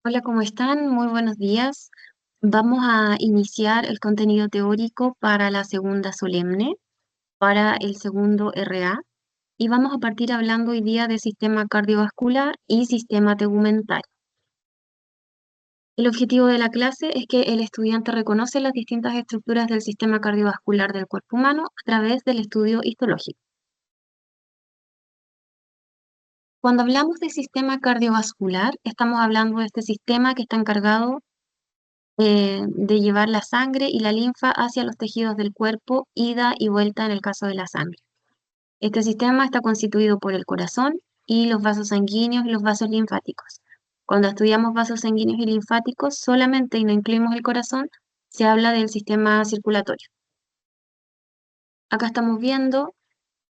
Hola, ¿cómo están? Muy buenos días. Vamos a iniciar el contenido teórico para la segunda solemne, para el segundo RA, y vamos a partir hablando hoy día de sistema cardiovascular y sistema tegumentario. El objetivo de la clase es que el estudiante reconozca las distintas estructuras del sistema cardiovascular del cuerpo humano a través del estudio histológico. Cuando hablamos de sistema cardiovascular, estamos hablando de este sistema que está encargado de llevar la sangre y la linfa hacia los tejidos del cuerpo, ida y vuelta en el caso de la sangre. Este sistema está constituido por el corazón y los vasos sanguíneos y los vasos linfáticos. Cuando estudiamos vasos sanguíneos y linfáticos solamente y no incluimos el corazón, se habla del sistema circulatorio. Acá estamos viendo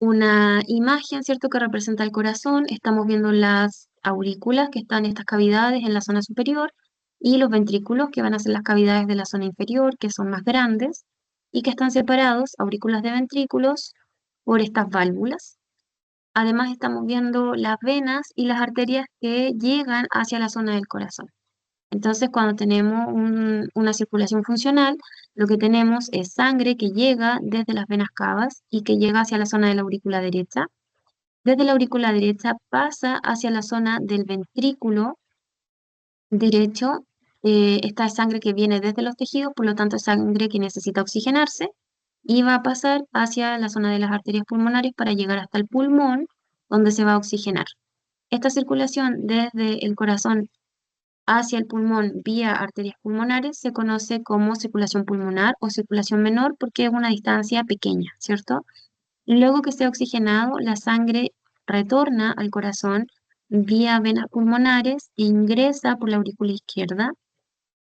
una imagen, ¿cierto?, que representa el corazón. Estamos viendo las aurículas que están en estas cavidades en la zona superior y los ventrículos que van a ser las cavidades de la zona inferior, que son más grandes y que están separados, aurículas de ventrículos, por estas válvulas. Además estamos viendo las venas y las arterias que llegan hacia la zona del corazón. Entonces, cuando tenemos una circulación funcional, lo que tenemos es sangre que llega desde las venas cavas y que llega hacia la zona de la aurícula derecha. Desde la aurícula derecha pasa hacia la zona del ventrículo derecho. Esta es sangre que viene desde los tejidos, por lo tanto es sangre que necesita oxigenarse y va a pasar hacia la zona de las arterias pulmonares para llegar hasta el pulmón, donde se va a oxigenar. Esta circulación desde el corazón hacia el pulmón vía arterias pulmonares se conoce como circulación pulmonar o circulación menor porque es una distancia pequeña, ¿cierto? Luego que sea oxigenado, la sangre retorna al corazón vía venas pulmonares, ingresa por la aurícula izquierda,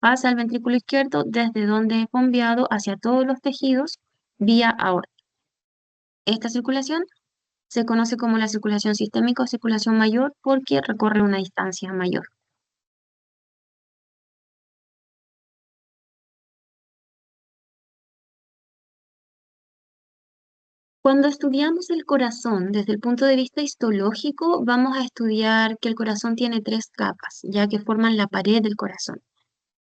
pasa al ventrículo izquierdo desde donde es bombeado hacia todos los tejidos vía aorta. Esta circulación se conoce como la circulación sistémica o circulación mayor porque recorre una distancia mayor. Cuando estudiamos el corazón desde el punto de vista histológico, vamos a estudiar que el corazón tiene tres capas, ya que forman la pared del corazón.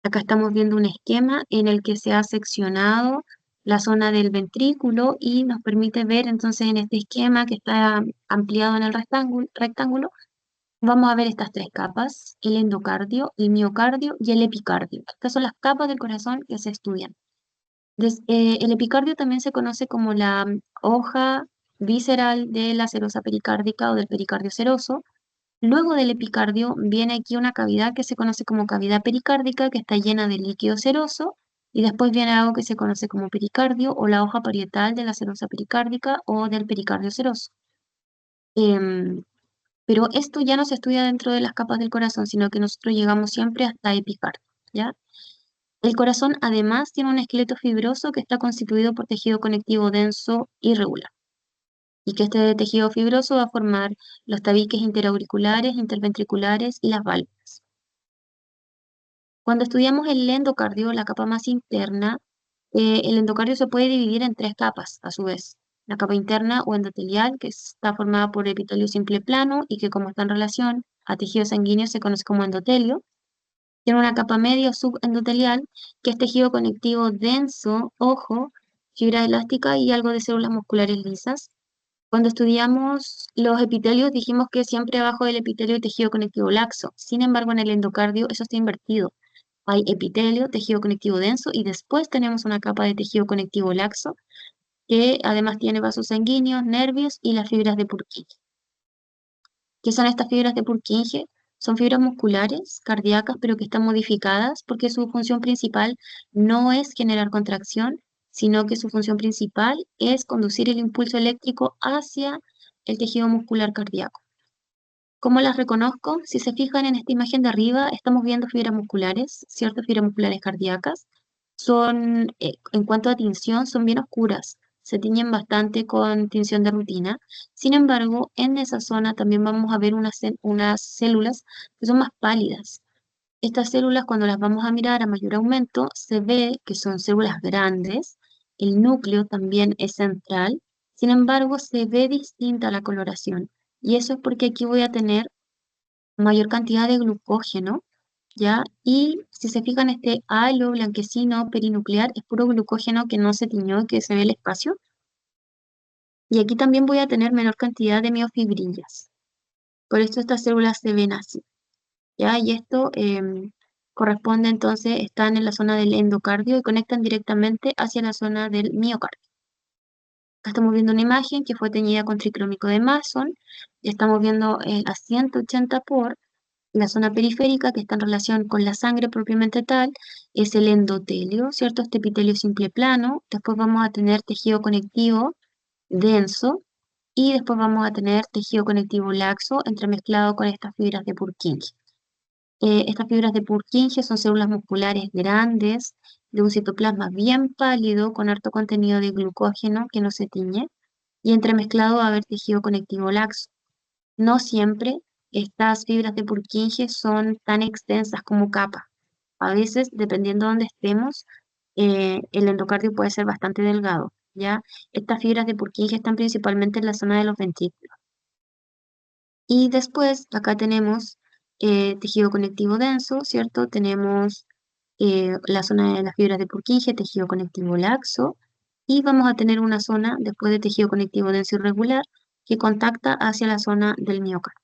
Acá estamos viendo un esquema en el que se ha seccionado la zona del ventrículo y nos permite ver entonces en este esquema que está ampliado en el rectángulo, vamos a ver estas tres capas: el endocardio, el miocardio y el epicardio. Estas son las capas del corazón que se estudian. El epicardio también se conoce como la hoja visceral de la serosa pericárdica o del pericardio seroso. Luego del epicardio viene aquí una cavidad que se conoce como cavidad pericárdica, que está llena de líquido seroso, y después viene algo que se conoce como pericardio o la hoja parietal de la serosa pericárdica o del pericardio seroso. Em, pero esto ya no se estudia dentro de las capas del corazón, sino que nosotros llegamos siempre hasta epicardio, ¿ya? El corazón además tiene un esqueleto fibroso que está constituido por tejido conectivo denso y regular, y que este tejido fibroso va a formar los tabiques interauriculares, interventriculares y las válvulas. Cuando estudiamos el endocardio, la capa más interna, el endocardio se puede dividir en tres capas, a su vez. La capa interna o endotelial, que está formada por epitelio simple plano y que, como está en relación a tejido sanguíneo, se conoce como endotelio. Tiene una capa media o subendotelial, que es tejido conectivo denso, ojo, fibra elástica y algo de células musculares lisas. Cuando estudiamos los epitelios, dijimos que siempre abajo del epitelio hay tejido conectivo laxo. Sin embargo, en el endocardio eso está invertido. Hay epitelio, tejido conectivo denso, y después tenemos una capa de tejido conectivo laxo, que además tiene vasos sanguíneos, nervios y las fibras de Purkinje. ¿Qué son estas fibras de Purkinje? Son fibras musculares, cardíacas, pero que están modificadas porque su función principal no es generar contracción, sino que su función principal es conducir el impulso eléctrico hacia el tejido muscular cardíaco. ¿Cómo las reconozco? Si se fijan en esta imagen de arriba, estamos viendo fibras musculares, ciertas fibras musculares cardíacas. Son, en cuanto a tinción, son bien oscuras, se tiñen bastante con tinción de rutina. Sin embargo, en esa zona también vamos a ver unas células que son más pálidas. Estas células, cuando las vamos a mirar a mayor aumento, se ve que son células grandes. El núcleo también es central. Sin embargo, se ve distinta la coloración. Y eso es porque aquí voy a tener mayor cantidad de glucógeno, ¿ya? Y si se fijan, este halo blanquecino perinuclear es puro glucógeno que no se tiñó, que se ve el espacio. Y aquí también voy a tener menor cantidad de miofibrillas. Por esto estas células se ven así, ¿ya? Y esto corresponde entonces, están en la zona del endocardio y conectan directamente hacia la zona del miocardio. Acá estamos viendo una imagen que fue teñida con triclómico de Mason. Estamos viendo a 180 por la zona periférica que está en relación con la sangre propiamente tal, es el endotelio, ¿cierto? Este epitelio simple plano. Después vamos a tener tejido conectivo denso y después vamos a tener tejido conectivo laxo entremezclado con estas fibras de Purkinje. Estas fibras de Purkinje son células musculares grandes de un citoplasma bien pálido con harto contenido de glucógeno que no se tiñe y entremezclado va a haber tejido conectivo laxo. No siempre estas fibras de Purkinje son tan extensas como capas. A veces, dependiendo de dónde estemos, el endocardio puede ser bastante delgado, ¿ya? Estas fibras de Purkinje están principalmente en la zona de los ventrículos. Y después, acá tenemos tejido conectivo denso, ¿cierto? Tenemos la zona de las fibras de Purkinje, tejido conectivo laxo, y vamos a tener una zona después de tejido conectivo denso irregular que contacta hacia la zona del miocardio.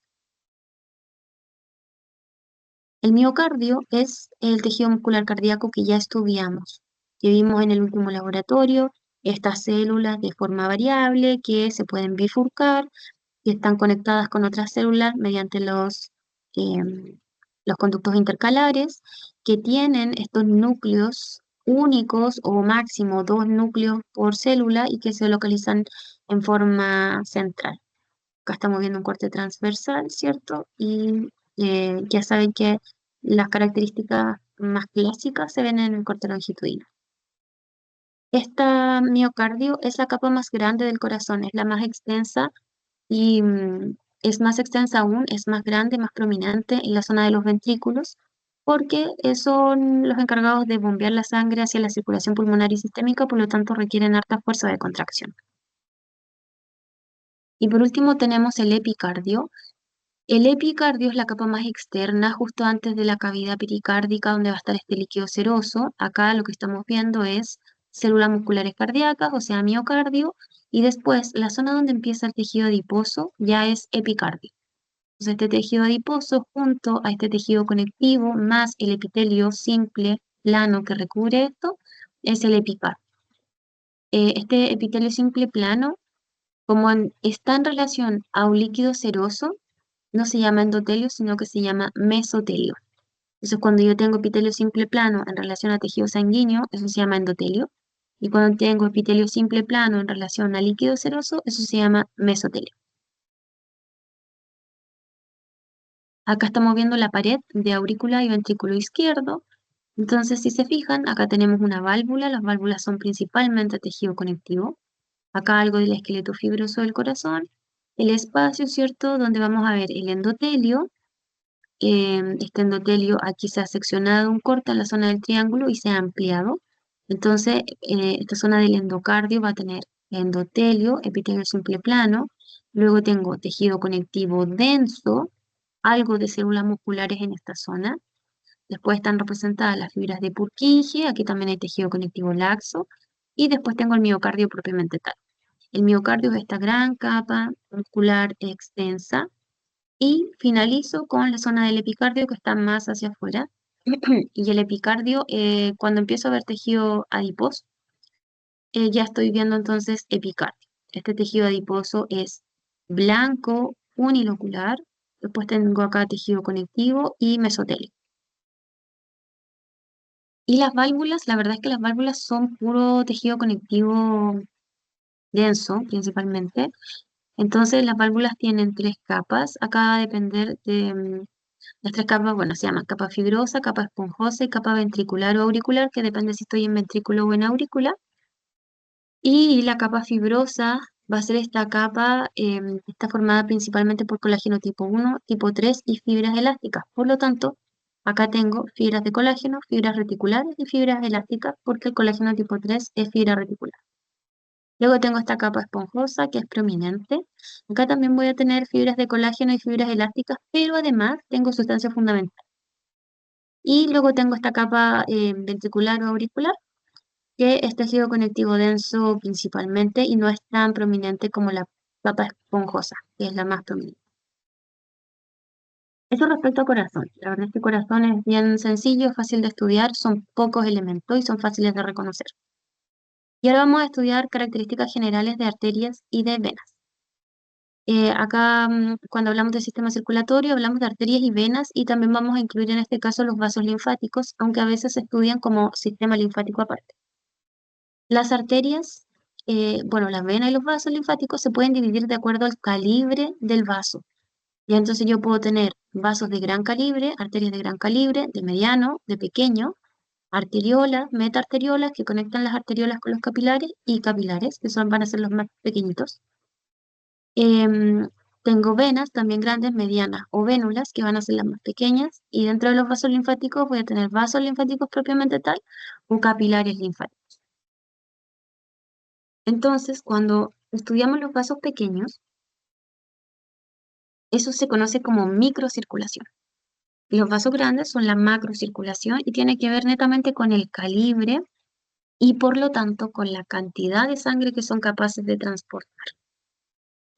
El miocardio es el tejido muscular cardíaco que ya estudiamos, que vimos en el último laboratorio, estas células de forma variable que se pueden bifurcar, que están conectadas con otras células mediante los conductos intercalares, que tienen estos núcleos únicos o máximo dos núcleos por célula y que se localizan en forma central. Acá estamos viendo un corte transversal, ¿cierto? Y ya saben que las características más clásicas se ven en el corte longitudinal. Esta miocardio es la capa más grande del corazón, es la más extensa y es más extensa aún, es más grande, más prominente en la zona de los ventrículos, porque son los encargados de bombear la sangre hacia la circulación pulmonar y sistémica, por lo tanto requieren harta fuerza de contracción. Y por último tenemos el epicardio. El epicardio es la capa más externa, justo antes de la cavidad pericárdica, donde va a estar este líquido seroso. Acá lo que estamos viendo es células musculares cardíacas, o sea, miocardio, y después la zona donde empieza el tejido adiposo ya es epicardio. Entonces, este tejido adiposo junto a este tejido conectivo más el epitelio simple plano que recubre esto es el epicardio. Este epitelio simple plano, como está en relación a un líquido seroso, no se llama endotelio, sino que se llama mesotelio. Entonces, cuando yo tengo epitelio simple plano en relación a tejido sanguíneo, eso se llama endotelio. Y cuando tengo epitelio simple plano en relación a líquido seroso, eso se llama mesotelio. Acá estamos viendo la pared de aurícula y ventrículo izquierdo. Entonces, si se fijan, acá tenemos una válvula. Las válvulas son principalmente tejido conectivo. Acá algo del esqueleto fibroso del corazón. El espacio, ¿cierto? Donde vamos a ver el endotelio. Este endotelio aquí se ha seccionado un corte en la zona del triángulo y se ha ampliado. Entonces, esta zona del endocardio va a tener endotelio, epitelio simple plano. Luego tengo tejido conectivo denso, algo de células musculares en esta zona. Después están representadas las fibras de Purkinje, aquí también hay tejido conectivo laxo. Y después tengo el miocardio propiamente tal. El miocardio es esta gran capa muscular extensa y finalizo con la zona del epicardio que está más hacia afuera. Y el epicardio, cuando empiezo a ver tejido adiposo, ya estoy viendo entonces epicardio. Este tejido adiposo es blanco, unilocular. Después tengo acá tejido conectivo y mesotelio. Y las válvulas, la verdad es que las válvulas son puro tejido conectivo denso, principalmente. Entonces las válvulas tienen tres capas. Acá va a depender de las tres capas, bueno, se llaman capa fibrosa, capa esponjosa y capa ventricular o auricular, que depende si estoy en ventrículo o en aurícula. Y la capa fibrosa va a ser esta capa, está formada principalmente por colágeno tipo 1, tipo 3 y fibras elásticas. Por lo tanto, acá tengo fibras de colágeno, fibras reticulares y fibras elásticas, porque el colágeno tipo 3 es fibra reticular. Luego tengo esta capa esponjosa que es prominente. Acá también voy a tener fibras de colágeno y fibras elásticas, pero además tengo sustancia fundamental. Y luego tengo esta capa ventricular o auricular, que es tejido conectivo denso principalmente y no es tan prominente como la capa esponjosa, que es la más prominente. Eso respecto a corazón. La verdad es que corazón es bien sencillo, fácil de estudiar, son pocos elementos y son fáciles de reconocer. Y ahora vamos a estudiar características generales de arterias y de venas. Acá, cuando hablamos del sistema circulatorio, hablamos de arterias y venas y también vamos a incluir en este caso los vasos linfáticos, aunque a veces se estudian como sistema linfático aparte. Las arterias, bueno, las venas y los vasos linfáticos se pueden dividir de acuerdo al calibre del vaso. Y entonces yo puedo tener vasos de gran calibre, arterias de gran calibre, de mediano, de pequeño, arteriolas, metaarteriolas que conectan las arteriolas con los capilares y capilares, que van a ser los más pequeñitos. Em, Tengo venas también grandes, medianas o vénulas, que van a ser las más pequeñas. Y dentro de los vasos linfáticos voy a tener vasos linfáticos propiamente tal o capilares linfáticos. Entonces, cuando estudiamos los vasos pequeños, eso se conoce como microcirculación. Los vasos grandes son la macrocirculación y tiene que ver netamente con el calibre y por lo tanto con la cantidad de sangre que son capaces de transportar.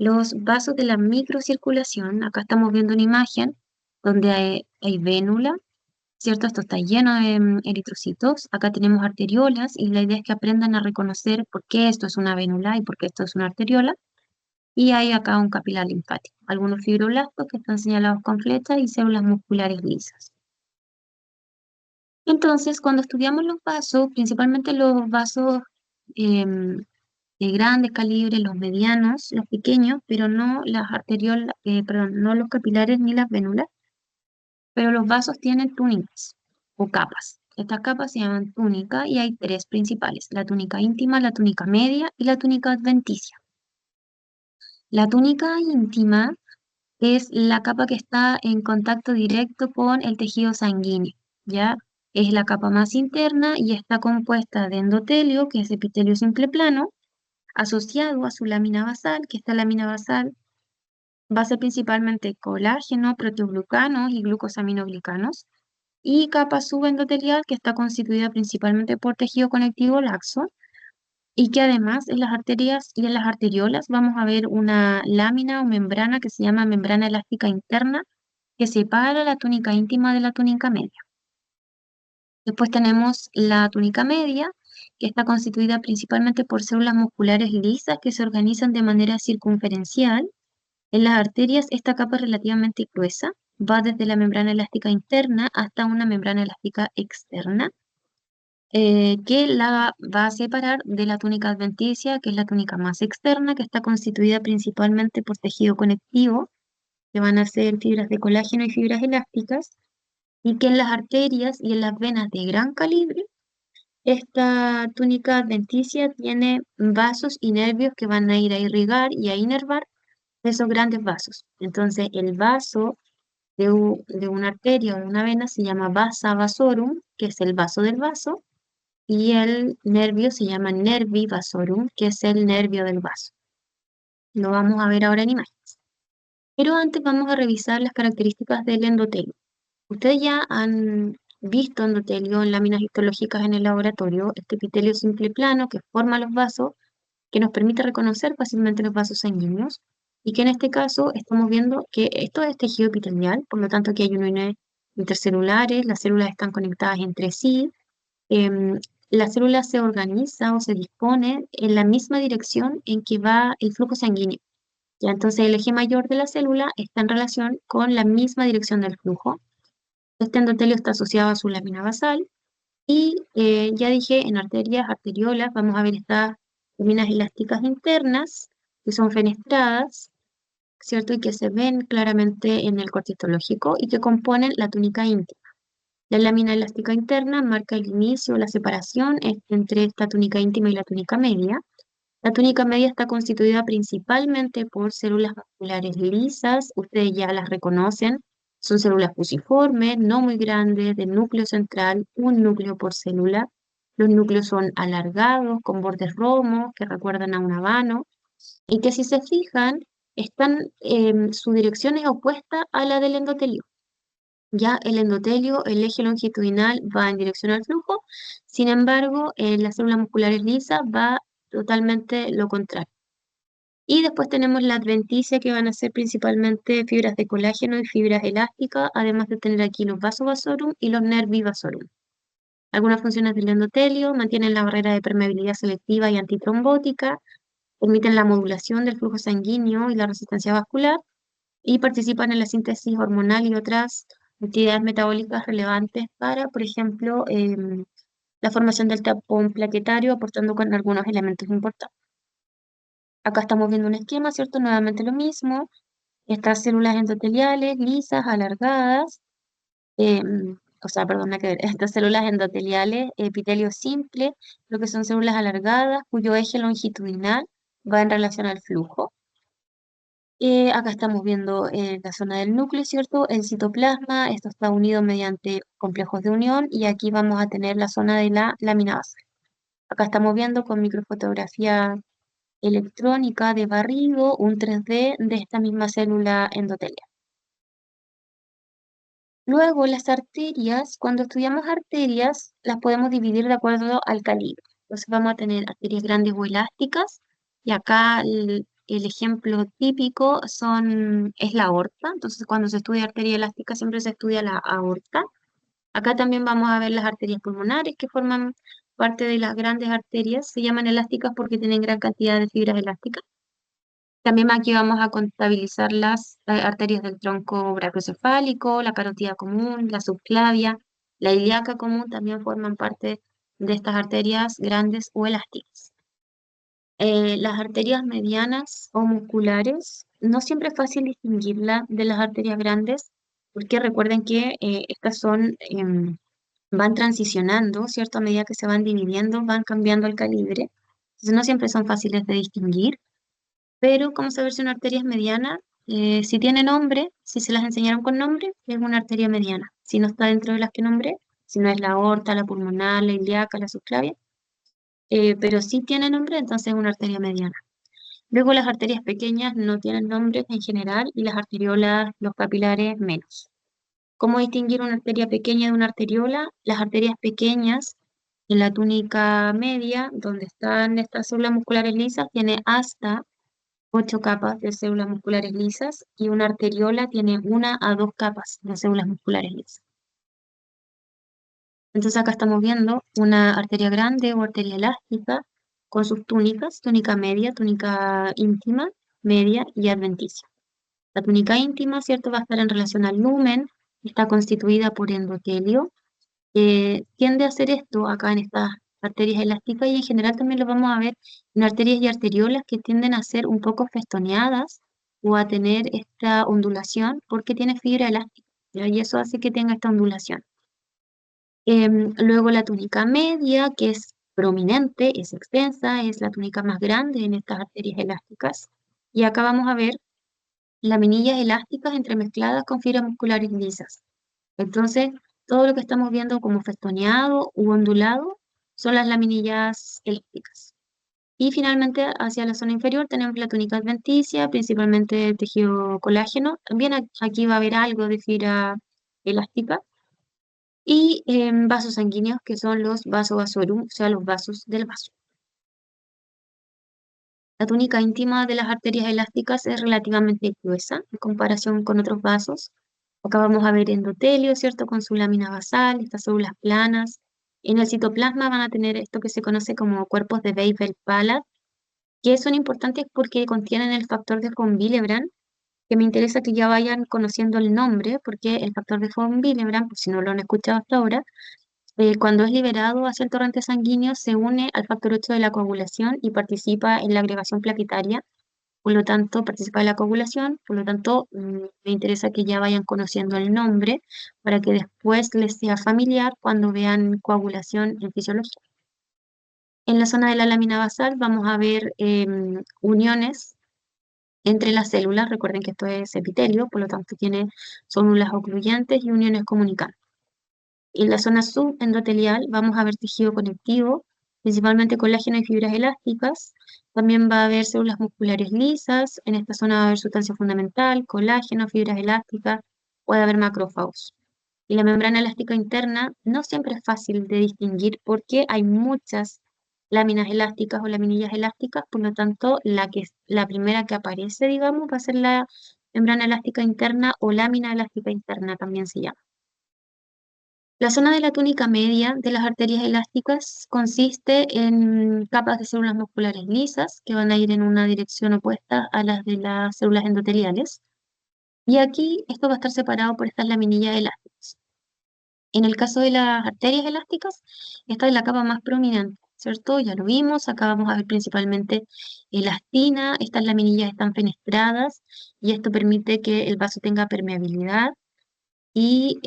Los vasos de la microcirculación, acá estamos viendo una imagen donde hay vénula, ¿cierto? Esto está lleno de eritrocitos. Acá tenemos arteriolas y la idea es que aprendan a reconocer por qué esto es una vénula y por qué esto es una arteriola. Y hay acá un capilar linfático, algunos fibroblastos que están señalados con flechas y células musculares lisas. Entonces, cuando estudiamos los vasos, principalmente los vasos em, de grandes calibres, los medianos, los pequeños, pero no las arteriolas, perdón, no los capilares ni las vénulas, pero los vasos tienen túnicas o capas. Estas capas se llaman túnica y hay tres principales: la túnica íntima, la túnica media y la túnica adventicia. La túnica íntima es la capa que está en contacto directo con el tejido sanguíneo, ¿ya? Es la capa más interna y está compuesta de endotelio, que es epitelio simple plano, asociado a su lámina basal, que esta lámina basal va a ser principalmente colágeno, proteoglucanos y glucosaminoglicanos, y capa subendotelial, que está constituida principalmente por tejido conectivo laxo, y que además en las arterias y en las arteriolas vamos a ver una lámina o membrana que se llama membrana elástica interna, que separa la túnica íntima de la túnica media. Después tenemos la túnica media, que está constituida principalmente por células musculares lisas que se organizan de manera circunferencial. En las arterias esta capa es relativamente gruesa, va desde la membrana elástica interna hasta una membrana elástica externa, que la va a separar de la túnica adventicia, que es la túnica más externa, que está constituida principalmente por tejido conectivo, que van a ser fibras de colágeno y fibras elásticas, y que en las arterias y en las venas de gran calibre, esta túnica adventicia tiene vasos y nervios que van a ir a irrigar y a inervar esos grandes vasos. Entonces, el vaso de una arteria o de una vena se llama vasa vasorum, que es el vaso del vaso, y el nervio se llama nervi vasorum, que es el nervio del vaso. Lo vamos a ver ahora en imágenes. Pero antes vamos a revisar las características del endotelio. Ustedes ya han visto endotelio en láminas histológicas en el laboratorio, este epitelio simple plano que forma los vasos, que nos permite reconocer fácilmente los vasos sanguíneos, y que en este caso estamos viendo que esto es tejido epitelial, por lo tanto aquí hay uniones intercelulares, las células están conectadas entre sí, em, la célula se organiza o se dispone en la misma dirección en que va el flujo sanguíneo. Ya, entonces el eje mayor de la célula está en relación con la misma dirección del flujo. Este endotelio está asociado a su lámina basal y ya dije, en arterias, arteriolas, vamos a ver estas láminas elásticas internas que son fenestradas, ¿cierto? Y que se ven claramente en el corte histológico y que componen la túnica íntima. La lámina elástica interna marca el inicio, la separación entre esta túnica íntima y la túnica media. La túnica media está constituida principalmente por células musculares lisas, ustedes ya las reconocen, son células fusiformes, no muy grandes, del núcleo central, un núcleo por célula. Los núcleos son alargados, con bordes romos, que recuerdan a un habano, y que si se fijan, su dirección es opuesta a la del endotelio. Ya el endotelio, el eje longitudinal va en dirección al flujo, sin embargo, en las células musculares lisas va totalmente lo contrario. Y después tenemos la adventicia, que van a ser principalmente fibras de colágeno y fibras elásticas, además de tener aquí los vasovasorum y los nervi vasorum. Algunas funciones del endotelio: mantienen la barrera de permeabilidad selectiva y antitrombótica, permiten la modulación del flujo sanguíneo y la resistencia vascular, y participan en la síntesis hormonal y otras actividades metabólicas relevantes para, por ejemplo, la formación del tapón plaquetario, aportando con algunos elementos importantes. Acá estamos viendo un esquema, ¿cierto? Nuevamente lo mismo. Estas células endoteliales lisas, alargadas, perdón, nada que ver. Estas células endoteliales, epitelio simple, lo que son células alargadas, cuyo eje longitudinal va en relación al flujo. Acá estamos viendo la zona del núcleo, ¿cierto? El citoplasma, esto está unido mediante complejos de unión, y aquí vamos a tener la zona de la lámina basal. Acá estamos viendo con microfotografía electrónica de barrido un 3D de esta misma célula endotelia. Luego, las arterias, cuando estudiamos arterias, las podemos dividir de acuerdo al calibre. Entonces vamos a tener arterias grandes o elásticas, y acá el ejemplo típico es la aorta. Entonces, cuando se estudia arteria elástica, siempre se estudia la aorta. Acá también vamos a ver las arterias pulmonares, que forman parte de las grandes arterias. Se llaman elásticas porque tienen gran cantidad de fibras elásticas. También aquí vamos a contabilizar las arterias del tronco brachiocefálico, la carótida común, la subclavia, la ilíaca común, también forman parte de estas arterias grandes o elásticas. Las arterias medianas o musculares, no siempre es fácil distinguirlas de las arterias grandes, porque recuerden que estas van transicionando, ¿cierto? A medida que se van dividiendo, van cambiando el calibre. Entonces no siempre son fáciles de distinguir. Pero, ¿cómo saber si una arteria es mediana? Si tiene nombre, si se las enseñaron con nombre, es una arteria mediana. Si no está dentro de las que nombré, si no es la aorta, la pulmonar, la ilíaca, la subclavia, pero sí tiene nombre, entonces es una arteria mediana. Luego, las arterias pequeñas no tienen nombre en general, y las arteriolas, los capilares, menos. ¿Cómo distinguir una arteria pequeña de una arteriola? Las arterias pequeñas en la túnica media, donde están estas células musculares lisas, tiene hasta 8 capas de células musculares lisas, y una arteriola tiene 1 a 2 capas de células musculares lisas. Entonces acá estamos viendo una arteria grande o arteria elástica con sus túnicas: túnica media, túnica íntima, media y adventicia. La túnica íntima, ¿cierto?, va a estar en relación al lumen, está constituida por endotelio. Tiende a hacer esto acá en estas arterias elásticas, y en general también lo vamos a ver en arterias y arteriolas que tienden a ser un poco festoneadas o a tener esta ondulación porque tiene fibra elástica, ¿ya? Y eso hace que tenga esta ondulación. Luego la túnica media, que es prominente, es extensa, es la túnica más grande en estas arterias elásticas. Y acá vamos a ver laminillas elásticas entremezcladas con fibras musculares lisas. Entonces, todo lo que estamos viendo como festoneado u ondulado son las laminillas elásticas. Y finalmente, hacia la zona inferior tenemos la túnica adventicia, principalmente tejido colágeno. También aquí va a haber algo de fibra elástica. Y vasos sanguíneos, que son los vasovasorum, o sea, los vasos del vaso. La túnica íntima de las arterias elásticas es relativamente gruesa en comparación con otros vasos. Acá vamos a ver endotelio, ¿cierto?, con su lámina basal, estas células planas. En el citoplasma van a tener esto que se conoce como cuerpos de Weibel-Palade, que son importantes porque contienen el factor de von Willebrand, que me interesa que ya vayan conociendo el nombre, porque el factor de von Willebrand, por si no lo han escuchado hasta ahora, cuando es liberado hacia el torrente sanguíneo, se une al factor 8 de la coagulación y participa en la agregación plaquetaria. Por lo tanto, participa de la coagulación. Por lo tanto, me interesa que ya vayan conociendo el nombre para que después les sea familiar cuando vean coagulación en fisiología. En la zona de la lámina basal vamos a ver uniones entre las células. Recuerden que esto es epitelio, por lo tanto tiene células ocluyentes y uniones comunicantes. En la zona subendotelial vamos a ver tejido conectivo, principalmente colágeno y fibras elásticas. También va a haber células musculares lisas. En esta zona va a haber sustancia fundamental, colágeno, fibras elásticas. Puede haber macrófagos. Y la membrana elástica interna no siempre es fácil de distinguir porque hay muchas láminas elásticas o laminillas elásticas, por lo tanto, la primera que aparece, digamos, va a ser la membrana elástica interna o lámina elástica interna, también se llama. La zona de la túnica media de las arterias elásticas consiste en capas de células musculares lisas que van a ir en una dirección opuesta a las de las células endoteliales. Y aquí esto va a estar separado por estas laminillas elásticas. En el caso de las arterias elásticas, esta es la capa más prominente, ¿cierto? Ya lo vimos, acá vamos a ver principalmente elastina, estas laminillas están fenestradas y esto permite que el vaso tenga permeabilidad y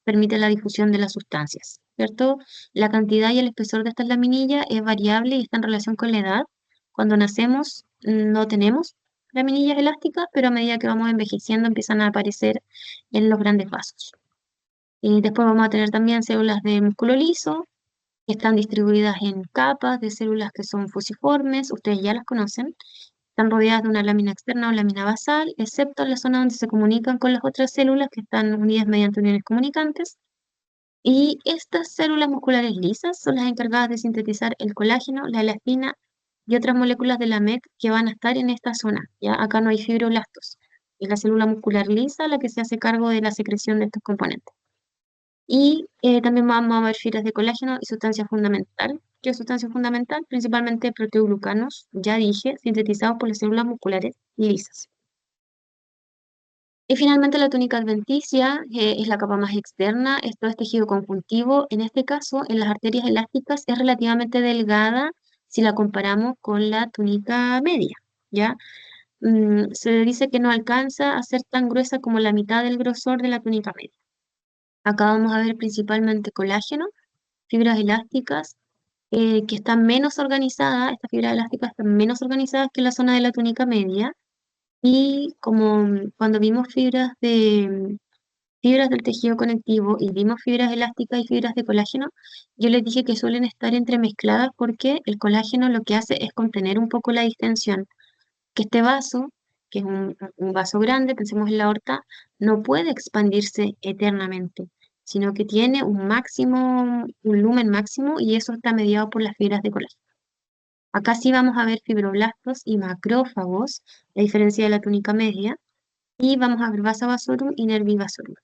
permite la difusión de las sustancias, ¿cierto? La cantidad y el espesor de estas laminillas es variable y está en relación con la edad. Cuando nacemos no tenemos laminillas elásticas, pero a medida que vamos envejeciendo empiezan a aparecer en los grandes vasos. Y después vamos a tener también células de músculo liso, que están distribuidas en capas de células que son fusiformes, ustedes ya las conocen, están rodeadas de una lámina externa o lámina basal, excepto en la zona donde se comunican con las otras células que están unidas mediante uniones comunicantes. Y estas células musculares lisas son las encargadas de sintetizar el colágeno, la elastina y otras moléculas de la MEC que van a estar en esta zona. ¿Ya? Acá no hay fibroblastos. Es la célula muscular lisa la que se hace cargo de la secreción de estos componentes. Y también vamos a ver fibras de colágeno y sustancia fundamental. ¿Qué es sustancia fundamental? Principalmente proteoglucanos, ya dije, sintetizados por las células musculares lisas. Y finalmente la túnica adventicia es la capa más externa, esto es tejido conjuntivo. En este caso, en las arterias elásticas es relativamente delgada si la comparamos con la túnica media, ¿ya? Se dice que no alcanza a ser tan gruesa como la mitad del grosor de la túnica media. Acá vamos a ver principalmente colágeno, fibras elásticas que están menos organizadas, estas fibras elásticas están menos organizadas que la zona de la túnica media, y como cuando vimos fibras del tejido conectivo y vimos fibras elásticas y fibras de colágeno, yo les dije que suelen estar entremezcladas porque el colágeno lo que hace es contener un poco la distensión, que este vaso, que es un vaso grande, pensemos en la aorta, no puede expandirse eternamente, sino que tiene un máximo, un lumen máximo, y eso está mediado por las fibras de colágeno. Acá sí vamos a ver fibroblastos y macrófagos, a diferencia de la túnica media, y vamos a ver vasa vasorum y nervi vasorum.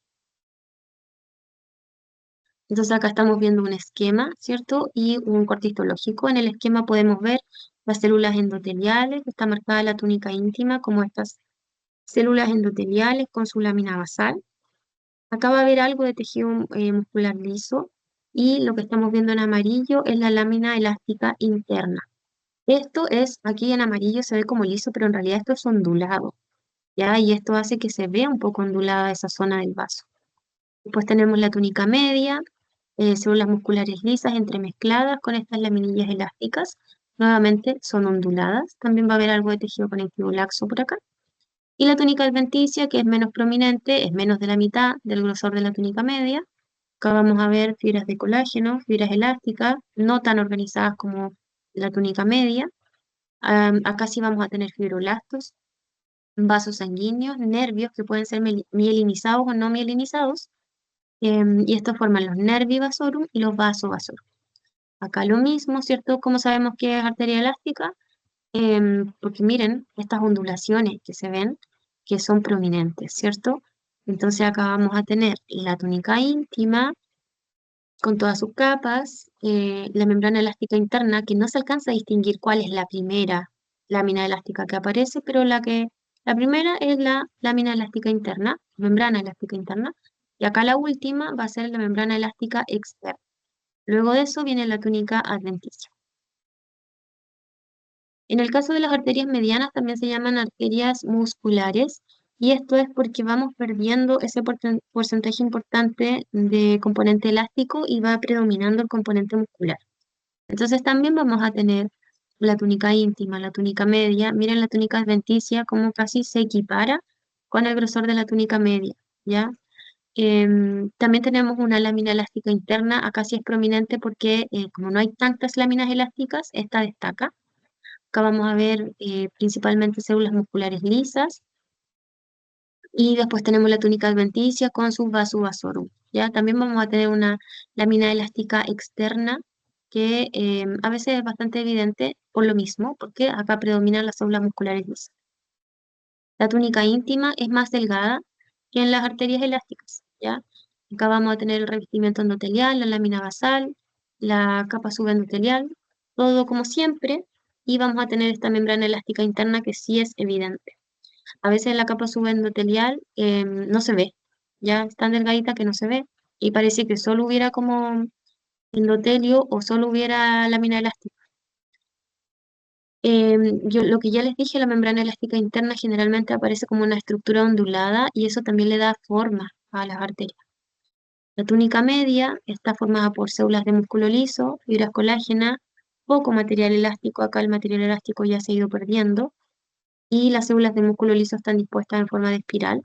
Entonces acá estamos viendo un esquema, ¿cierto? Y un corte histológico. En el esquema podemos ver las células endoteliales, está marcada la túnica íntima como estas células endoteliales con su lámina basal. Acá va a haber algo de tejido muscular liso, y lo que estamos viendo en amarillo es la lámina elástica interna. Esto es, aquí en amarillo se ve como liso, pero en realidad esto es ondulado, ¿ya? Y esto hace que se vea un poco ondulada esa zona del vaso. Después tenemos la túnica media, células musculares lisas entremezcladas con estas laminillas elásticas. Nuevamente son onduladas. También va a haber algo de tejido conectivo laxo por acá. Y la túnica adventicia, que es menos prominente, es menos de la mitad del grosor de la túnica media. Acá vamos a ver fibras de colágeno, fibras elásticas, no tan organizadas como la túnica media. Acá sí vamos a tener fibroblastos, vasos sanguíneos, nervios que pueden ser mielinizados o no mielinizados, y estos forman los nervi vasorum y los vasovasorum. Acá lo mismo, ¿cierto? ¿Cómo sabemos que es arteria elástica? Porque miren estas ondulaciones que se ven, que son prominentes, ¿cierto? Entonces acá vamos a tener la túnica íntima con todas sus capas, la membrana elástica interna, que no se alcanza a distinguir cuál es la primera lámina elástica que aparece, pero la primera es la lámina elástica interna, membrana elástica interna, y acá la última va a ser la membrana elástica externa. Luego de eso viene la túnica adventicia. En el caso de las arterias medianas también se llaman arterias musculares, y esto es porque vamos perdiendo ese porcentaje importante de componente elástico y va predominando el componente muscular. Entonces también vamos a tener la túnica íntima, la túnica media. Miren la túnica adventicia como casi se equipara con el grosor de la túnica media, ¿ya? También tenemos una lámina elástica interna, acá sí es prominente porque como no hay tantas láminas elásticas, esta destaca. Acá vamos a ver principalmente células musculares lisas, y después tenemos la túnica adventicia con sus vasovasorum. ¿ya? También vamos a tener una lámina elástica externa que a veces es bastante evidente por lo mismo, porque acá predominan las células musculares lisas. La túnica íntima es más delgada que en las arterias elásticas, ¿ya? Acá vamos a tener el revestimiento endotelial, la lámina basal, la capa subendotelial, todo como siempre, y vamos a tener esta membrana elástica interna que sí es evidente. A veces la capa subendotelial no se ve, ya es tan delgadita que no se ve, y parece que solo hubiera como endotelio o solo hubiera lámina elástica. Yo lo que ya les dije, la membrana elástica interna generalmente aparece como una estructura ondulada y eso también le da forma a las arterias. La túnica media está formada por células de músculo liso, fibras colágena, poco material elástico, acá el material elástico ya se ha ido perdiendo, y las células de músculo liso están dispuestas en forma de espiral.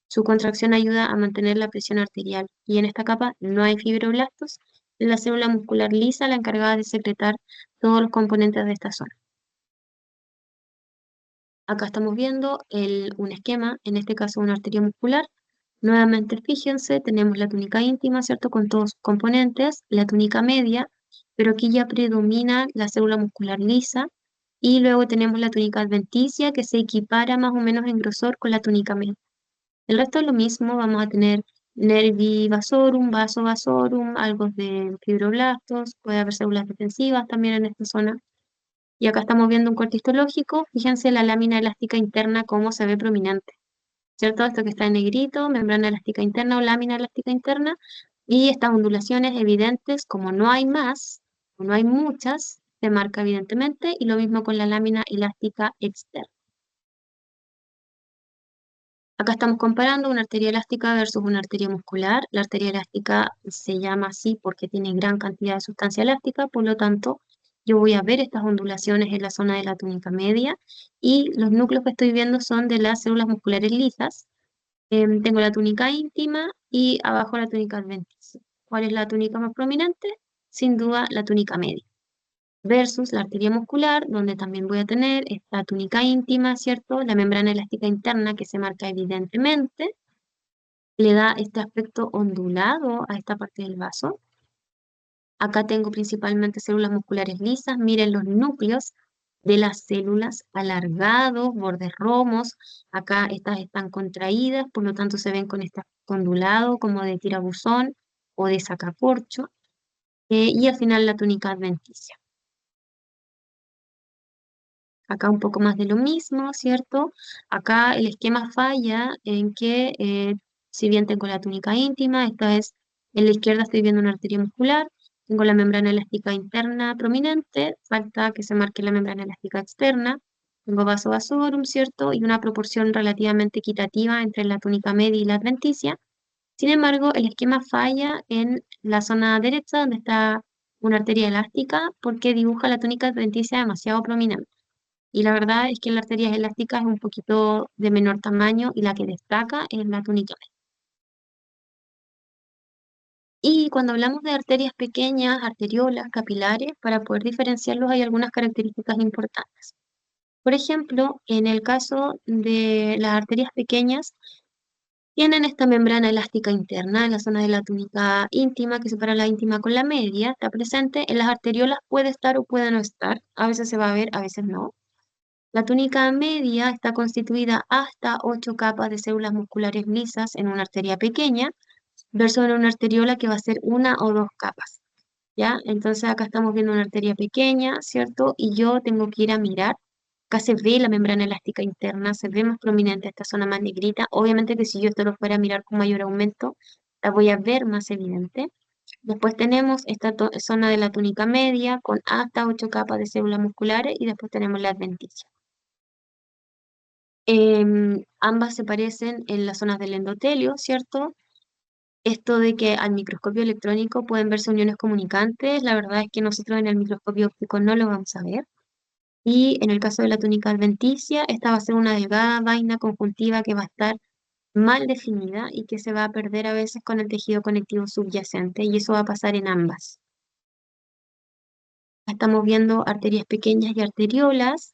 Su contracción ayuda a mantener la presión arterial y en esta capa no hay fibroblastos, es la célula muscular lisa la encargada de secretar todos los componentes de esta zona. Acá estamos viendo un esquema, en este caso una arteria muscular. Nuevamente, fíjense, tenemos la túnica íntima, ¿cierto? Con todos sus componentes, la túnica media, pero aquí ya predomina la célula muscular lisa, y luego tenemos la túnica adventicia, que se equipara más o menos en grosor con la túnica media. El resto es lo mismo, vamos a tener nervi vasorum, vaso vasorum, algo de fibroblastos, puede haber células defensivas también en esta zona. Y acá estamos viendo un corte histológico. Fíjense la lámina elástica interna, cómo se ve prominente, ¿cierto? Esto que está en negrito, membrana elástica interna o lámina elástica interna. Y estas ondulaciones evidentes, como no hay más, o no hay muchas, se marca evidentemente. Y lo mismo con la lámina elástica externa. Acá estamos comparando una arteria elástica versus una arteria muscular. La arteria elástica se llama así porque tiene gran cantidad de sustancia elástica, por lo tanto, yo voy a ver estas ondulaciones en la zona de la túnica media y los núcleos que estoy viendo son de las células musculares lisas. Tengo la túnica íntima y abajo la túnica adventicia. ¿Cuál es la túnica más prominente? Sin duda, la túnica media versus la arteria muscular, donde también voy a tener esta túnica íntima, ¿cierto? La membrana elástica interna que se marca evidentemente, le da este aspecto ondulado a esta parte del vaso. Acá tengo principalmente células musculares lisas, miren los núcleos de las células alargados, bordes romos, acá estas están contraídas, por lo tanto se ven con este aspecto ondulado como de tirabuzón o de sacacorcho, y al final la túnica adventicia. Acá un poco más de lo mismo, ¿cierto? Acá el esquema falla en que, si bien tengo la túnica íntima, esta es, en la izquierda estoy viendo una arteria muscular, tengo la membrana elástica interna prominente, falta que se marque la membrana elástica externa, tengo vaso vasorum, ¿cierto? Y una proporción relativamente equitativa entre la túnica media y la adventicia. Sin embargo, el esquema falla en la zona derecha, donde está una arteria elástica, porque dibuja la túnica adventicia demasiado prominente. Y la verdad es que la arteria elástica es un poquito de menor tamaño y la que destaca es la túnica media. Y cuando hablamos de arterias pequeñas, arteriolas, capilares, para poder diferenciarlos hay algunas características importantes. Por ejemplo, en el caso de las arterias pequeñas, tienen esta membrana elástica interna en la zona de la túnica íntima que separa la íntima con la media, está presente. En las arteriolas puede estar o puede no estar, a veces se va a ver, a veces no. La túnica media está constituida hasta 8 capas de células musculares lisas en una arteria pequeña, versus en una arteriola que va a ser una o dos capas, ¿ya? Entonces acá estamos viendo una arteria pequeña, ¿cierto? Y yo tengo que ir a mirar. Acá se ve la membrana elástica interna, se ve más prominente esta zona más negrita. Obviamente que si yo esto lo fuera a mirar con mayor aumento, la voy a ver más evidente. Después tenemos esta zona de la túnica media con hasta 8 capas de células musculares y después tenemos la adventicia. Ambas se parecen en las zonas del endotelio, ¿cierto? Esto de que al microscopio electrónico pueden verse uniones comunicantes, la verdad es que nosotros en el microscopio óptico no lo vamos a ver. Y en el caso de la túnica adventicia, esta va a ser una delgada vaina conjuntiva que va a estar mal definida y que se va a perder a veces con el tejido conectivo subyacente, y eso va a pasar en ambas. Estamos viendo arterias pequeñas y arteriolas.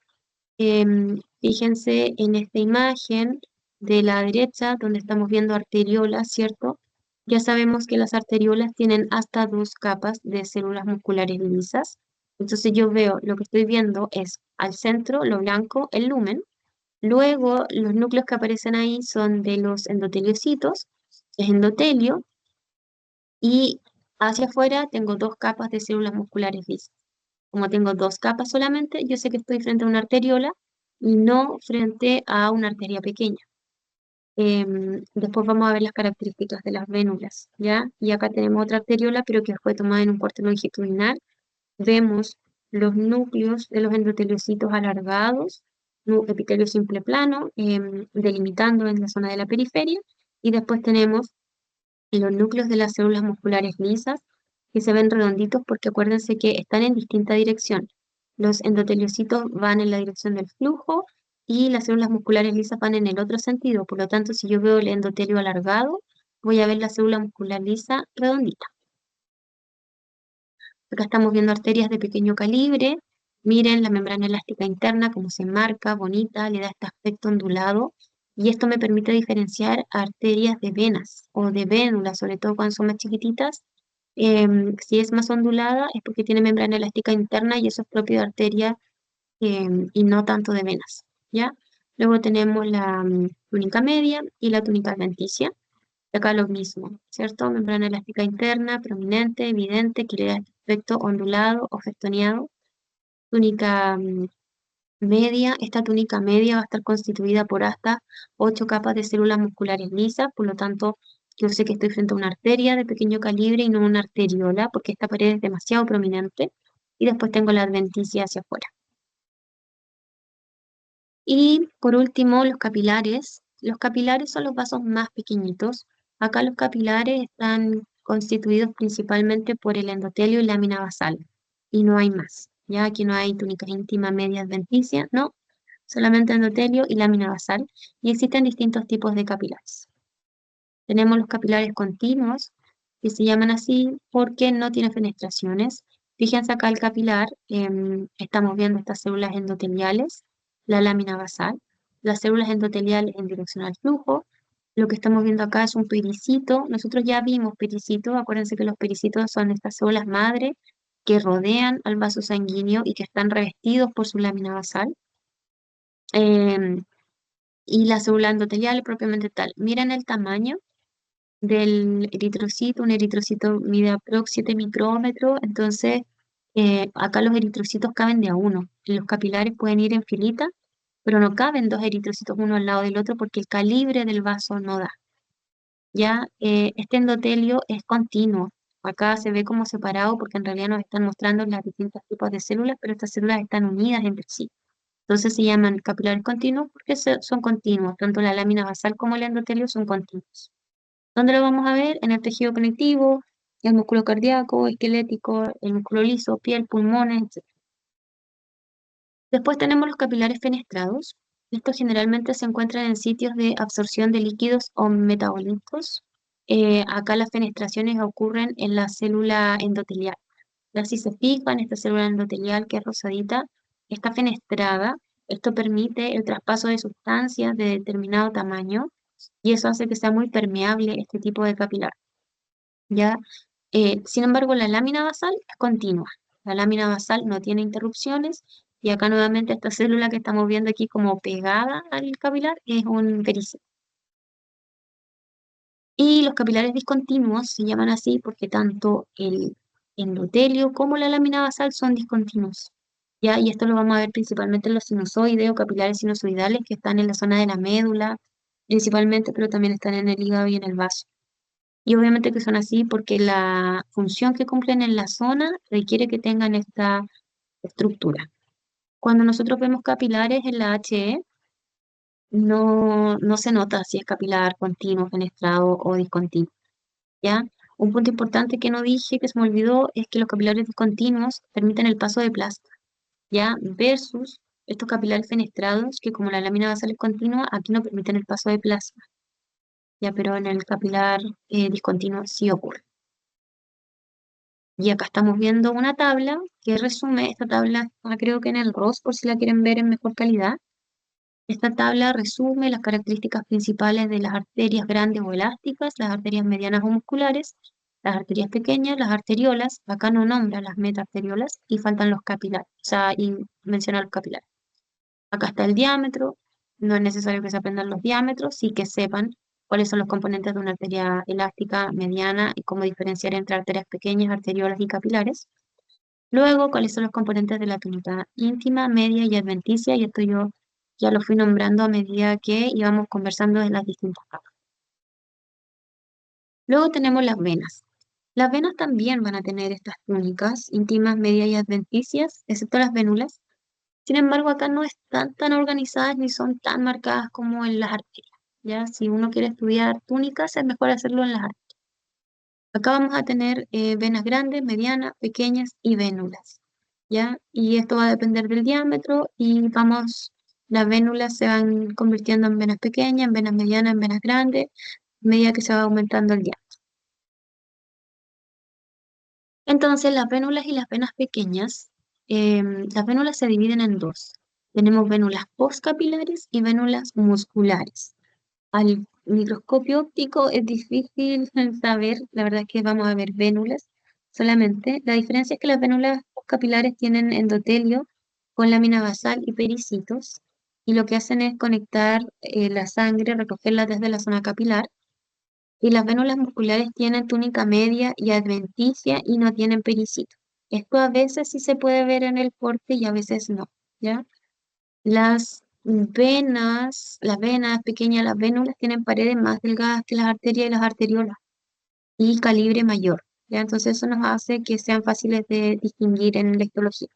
Fíjense en esta imagen de la derecha, donde estamos viendo arteriolas, ¿cierto? Ya sabemos que las arteriolas tienen hasta dos capas de células musculares lisas. Entonces yo veo, lo que estoy viendo es al centro, lo blanco, el lumen. Luego los núcleos que aparecen ahí son de los endoteliocitos, es endotelio, y hacia afuera tengo dos capas de células musculares lisas. Como tengo dos capas solamente, yo sé que estoy frente a una arteriola y no frente a una arteria pequeña. Después vamos a ver las características de las vénulas, ¿ya? Y acá tenemos otra arteriola, pero que fue tomada en un corte longitudinal. Vemos los núcleos de los endoteliocitos alargados, epitelio simple plano, delimitando en la zona de la periferia. Y después tenemos los núcleos de las células musculares lisas, que se ven redonditos porque acuérdense que están en distinta dirección. Los endoteliocitos van en la dirección del flujo y las células musculares lisas van en el otro sentido. Por lo tanto, si yo veo el endotelio alargado, voy a ver la célula muscular lisa redondita. Acá estamos viendo arterias de pequeño calibre. Miren la membrana elástica interna, cómo se marca, bonita, le da este aspecto ondulado. Y esto me permite diferenciar arterias de venas o de vénulas, sobre todo cuando son más chiquititas. Si es más ondulada es porque tiene membrana elástica interna y eso es propio de arteria, y no tanto de venas, ¿ya? Luego tenemos la túnica media y la túnica adventicia. Acá lo mismo, ¿cierto? Membrana elástica interna, prominente, evidente, que le da este aspecto ondulado o festoneado. Túnica media, esta túnica media va a estar constituida por hasta 8 capas de células musculares lisas, por lo tanto, yo sé que estoy frente a una arteria de pequeño calibre y no una arteriola, porque esta pared es demasiado prominente. Y después tengo la adventicia hacia afuera. Y por último, los capilares. Los capilares son los vasos más pequeñitos. Acá los capilares están constituidos principalmente por el endotelio y lámina basal. Y no hay más. Ya aquí no hay túnica íntima, media, adventicia, no. Solamente endotelio y lámina basal. Y existen distintos tipos de capilares. Tenemos los capilares continuos, que se llaman así porque no tienen fenestraciones. Fíjense acá el capilar, estamos viendo estas células endoteliales, la lámina basal, las células endoteliales en dirección al flujo. Lo que estamos viendo acá es un pericito. Nosotros ya vimos pericitos, acuérdense que los pericitos son estas células madre que rodean al vaso sanguíneo y que están revestidos por su lámina basal. Em, y la célula endotelial propiamente tal. Miren el tamaño del eritrocito. Un eritrocito mide aprox 7 micrómetros, entonces acá los eritrocitos caben de a uno. Los capilares pueden ir en filita, pero no caben dos eritrocitos uno al lado del otro porque el calibre del vaso no da. Ya este endotelio es continuo. Acá se ve como separado porque en realidad nos están mostrando las distintos tipos de células, pero estas células están unidas entre sí. Entonces se llaman capilares continuos porque son continuos. Tanto la lámina basal como el endotelio son continuos. ¿Dónde lo vamos a ver? En el tejido conectivo, el músculo cardíaco, esquelético, el músculo liso, piel, pulmones, etc. Después tenemos los capilares fenestrados. Estos generalmente se encuentran en sitios de absorción de líquidos o metabolitos. Acá las fenestraciones ocurren en la célula endotelial. Ya si se fijan, esta célula endotelial que es rosadita está fenestrada. Esto permite el traspaso de sustancias de determinado tamaño y eso hace que sea muy permeable este tipo de capilar. ¿Ya? Sin embargo, la lámina basal es continua. La lámina basal no tiene interrupciones y acá nuevamente esta célula que estamos viendo aquí como pegada al capilar es un pericel. Y los capilares discontinuos se llaman así porque tanto el endotelio como la lámina basal son discontinuos. ¿Ya? Y esto lo vamos a ver principalmente en los sinusoides o capilares sinusoidales que están en la zona de la médula, principalmente, pero también están en el hígado y en el vaso. Y obviamente que son así porque la función que cumplen en la zona requiere que tengan esta estructura. Cuando nosotros vemos capilares en la HE, no se nota si es capilar continuo, fenestrado o discontinuo, ¿ya? Un punto importante que no dije, que se me olvidó, es que los capilares discontinuos permiten el paso de plasma, ¿ya? Versus estos capilares fenestrados, que como la lámina basal es continua, aquí no permiten el paso de plasma, ¿ya? Pero en el capilar discontinuo sí ocurre. Y acá estamos viendo una tabla que resume, esta tabla está creo que en el ROS por si la quieren ver en mejor calidad, Esta tabla resume las características principales de las arterias grandes o elásticas, las arterias medianas o musculares, las arterias pequeñas, las arteriolas. Acá no nombra las metaarteriolas y faltan los capilares, o sea, y menciona los capilares. Acá está el diámetro, no es necesario que se aprendan los diámetros, sí que sepan cuáles son los componentes de una arteria elástica, mediana y cómo diferenciar entre arterias pequeñas, arteriolas y capilares. Luego, cuáles son los componentes de la túnica íntima, media y adventicia, y esto yo ya lo fui nombrando a medida que íbamos conversando de las distintas capas. Luego tenemos las venas. Las venas también van a tener estas túnicas íntimas, medias y adventicias, excepto las vénulas. Sin embargo, acá no están tan organizadas ni son tan marcadas como en las arterias. ¿Ya? Si uno quiere estudiar túnicas, es mejor hacerlo en las arterias. Acá vamos a tener venas grandes, medianas, pequeñas y vénulas, ¿ya? Y esto va a depender del diámetro y las vénulas se van convirtiendo en venas pequeñas, en venas medianas, en venas grandes, a medida que se va aumentando el diámetro. Entonces, las vénulas y las venas pequeñas, las vénulas se dividen en dos. Tenemos vénulas postcapilares y vénulas musculares. Al microscopio óptico es difícil saber, la verdad es que vamos a ver vénulas solamente. La diferencia es que las vénulas capilares tienen endotelio con lámina basal y pericitos, y lo que hacen es conectar la sangre, recogerla desde la zona capilar, y las vénulas musculares tienen túnica media y adventicia y no tienen pericito. Esto a veces sí se puede ver en el corte y a veces no, ¿ya? Las venas pequeñas, las vénulas tienen paredes más delgadas que las arterias y las arteriolas y calibre mayor, ¿ya? Entonces eso nos hace que sean fáciles de distinguir en la histología.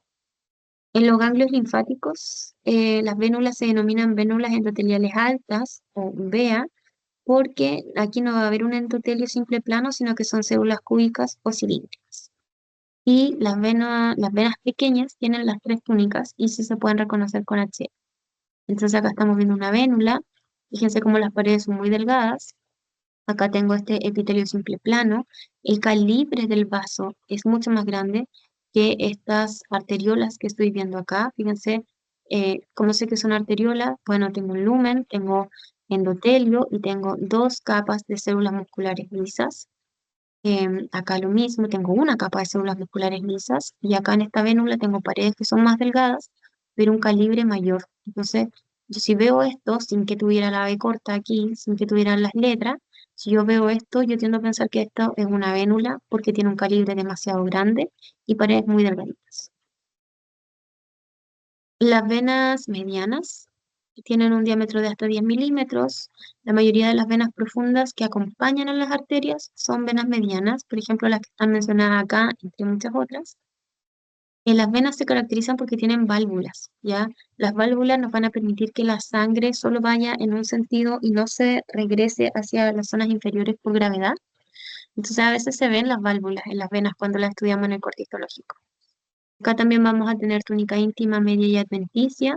En los ganglios linfáticos, las vénulas se denominan vénulas endoteliales altas o VEA porque aquí no va a haber un endotelio simple plano, sino que son células cúbicas o cilíndricas. Y las venas pequeñas tienen las tres túnicas y sí se pueden reconocer con H. Entonces acá estamos viendo una vénula. Fíjense cómo las paredes son muy delgadas. Acá tengo este epitelio simple plano. El calibre del vaso es mucho más grande que estas arteriolas que estoy viendo acá. Fíjense, ¿cómo sé que son arteriolas? Bueno, tengo un lumen, tengo endotelio y tengo dos capas de células musculares lisas. Acá lo mismo, tengo una capa de células musculares lisas y acá en esta vénula tengo paredes que son más delgadas, pero un calibre mayor. Entonces, yo si veo esto sin que tuviera la B corta aquí, sin que tuvieran las letras, si yo veo esto, yo tiendo a pensar que esto es una vénula porque tiene un calibre demasiado grande y paredes muy delgaditas. Las venas medianas tienen un diámetro de hasta 10 milímetros. La mayoría de las venas profundas que acompañan a las arterias son venas medianas, por ejemplo, las que están mencionadas acá, entre muchas otras. Las venas se caracterizan porque tienen válvulas, ¿ya? Las válvulas nos van a permitir que la sangre solo vaya en un sentido y no se regrese hacia las zonas inferiores por gravedad. Entonces, a veces se ven las válvulas en las venas cuando las estudiamos en el corte histológico. Acá también vamos a tener túnica íntima, media y adventicia,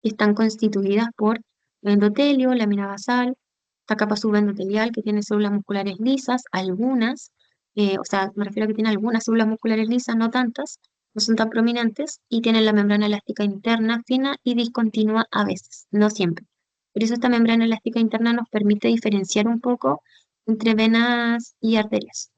que están constituidas por endotelio, lámina basal, esta capa subendotelial que tiene células musculares lisas, algunas, o sea, me refiero a que tiene algunas células musculares lisas, no tantas, no son tan prominentes, y tienen la membrana elástica interna fina y discontinua a veces, no siempre. Por eso esta membrana elástica interna nos permite diferenciar un poco entre venas y arterias.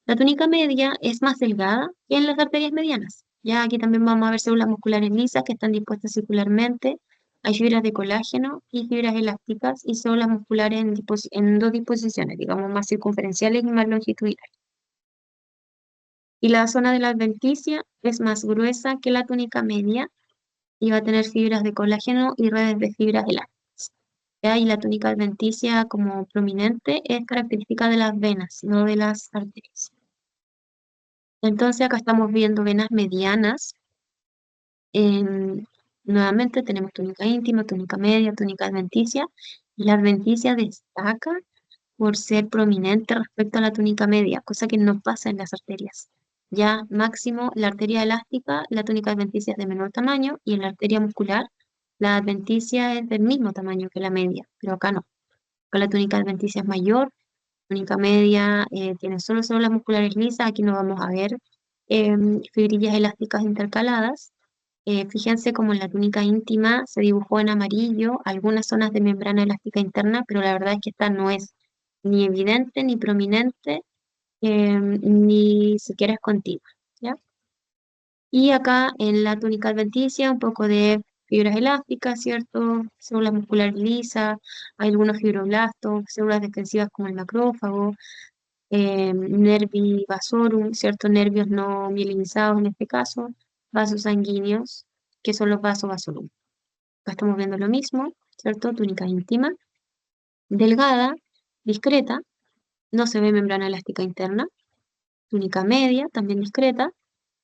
La túnica media es más delgada que en las arterias medianas. Ya aquí también vamos a ver células musculares lisas que están dispuestas circularmente. Hay fibras de colágeno y fibras elásticas y células musculares en dos disposiciones, digamos más circunferenciales y más longitudinales. Y la zona de la adventicia es más gruesa que la túnica media y va a tener fibras de colágeno y redes de fibras elásticas. ¿Ya? Y la túnica adventicia como prominente es característica de las venas, no de las arterias. Entonces acá estamos viendo venas medianas. Nuevamente tenemos túnica íntima, túnica media, túnica adventicia. Y la adventicia destaca por ser prominente respecto a la túnica media, cosa que no pasa en las arterias. Ya máximo la arteria elástica, la túnica adventicia es de menor tamaño y en la arteria muscular la adventicia es del mismo tamaño que la media, pero acá no. Acá la túnica adventicia es mayor, túnica media tiene solo células musculares lisas, aquí no vamos a ver fibrillas elásticas intercaladas. Fíjense como en la túnica íntima se dibujó en amarillo algunas zonas de membrana elástica interna, pero la verdad es que esta no es ni evidente ni prominente, ni siquiera es continua, ¿ya? Y acá en la túnica adventicia un poco de fibras elásticas, ¿cierto? Células musculares lisas, hay algunos fibroblastos, células defensivas como el macrófago, nervi vasorum, ¿cierto? Nervios no mielinizados en este caso, vasos sanguíneos, que son los vasos vasorum. Acá estamos viendo lo mismo, ¿cierto? Túnica íntima, delgada, discreta, no se ve membrana elástica interna, túnica media, también discreta,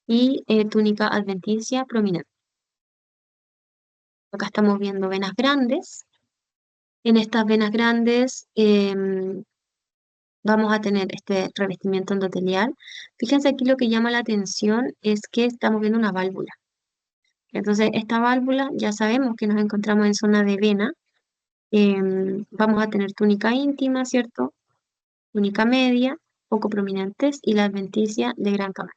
y túnica adventicia prominente. Acá estamos viendo venas grandes. En estas venas grandes vamos a tener este revestimiento endotelial. Fíjense aquí lo que llama la atención es que estamos viendo una válvula. Entonces, esta válvula ya sabemos que nos encontramos en zona de vena. Vamos a tener túnica íntima, ¿cierto? Túnica media, poco prominentes y la adventicia de gran tamaño.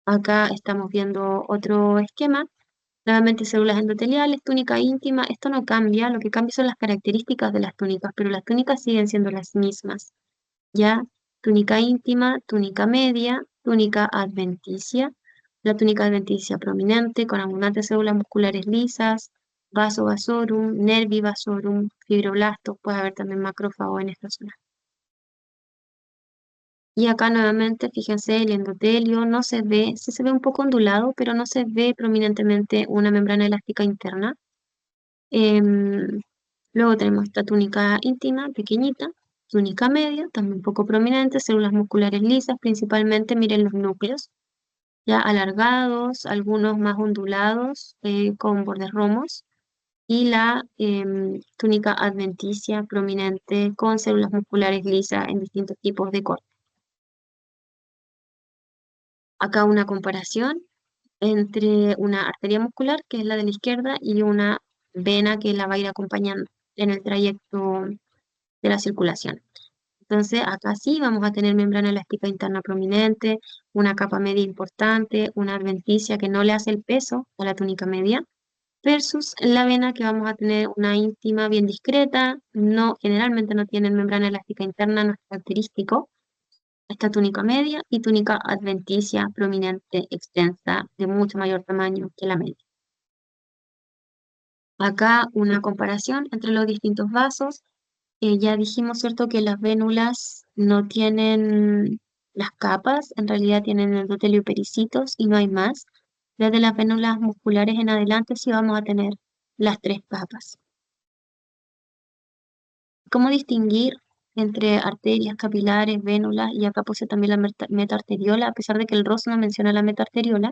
Acá estamos viendo otro esquema. Nuevamente células endoteliales, túnica íntima. Esto no cambia, lo que cambia son las características de las túnicas, pero las túnicas siguen siendo las mismas. Ya, túnica íntima, túnica media, túnica adventicia. La túnica adventicia prominente con abundantes células musculares lisas, vaso vasorum, nervi vasorum, fibroblastos, puede haber también macrófago en esta zona. Y acá nuevamente, fíjense, el endotelio no se ve, sí se ve un poco ondulado, pero no se ve prominentemente una membrana elástica interna. Em, Luego tenemos esta túnica íntima, pequeñita, túnica media, también un poco prominente, células musculares lisas, principalmente, miren los núcleos, ya alargados, algunos más ondulados, con bordes romos, y la túnica adventicia prominente con células musculares lisas en distintos tipos de corte. Acá una comparación entre una arteria muscular, que es la de la izquierda, y una vena que la va a ir acompañando en el trayecto de la circulación. Entonces, acá sí vamos a tener membrana elástica interna prominente, una capa media importante, una adventicia que no le hace el peso a la túnica media, versus la vena que vamos a tener una íntima bien discreta, no, generalmente no tienen membrana elástica interna, no es característico, esta túnica media y túnica adventicia prominente, extensa, de mucho mayor tamaño que la media. Acá una comparación entre los distintos vasos. Ya dijimos, ¿cierto?, que las vénulas no tienen las capas, en realidad tienen endotelio y pericitos y no hay más. Desde las vénulas musculares en adelante sí vamos a tener las tres capas. ¿Cómo distinguir entre arterias, capilares, vénulas? Y acá puse también la metaarteriola, a pesar de que el ROS no menciona la metaarteriola.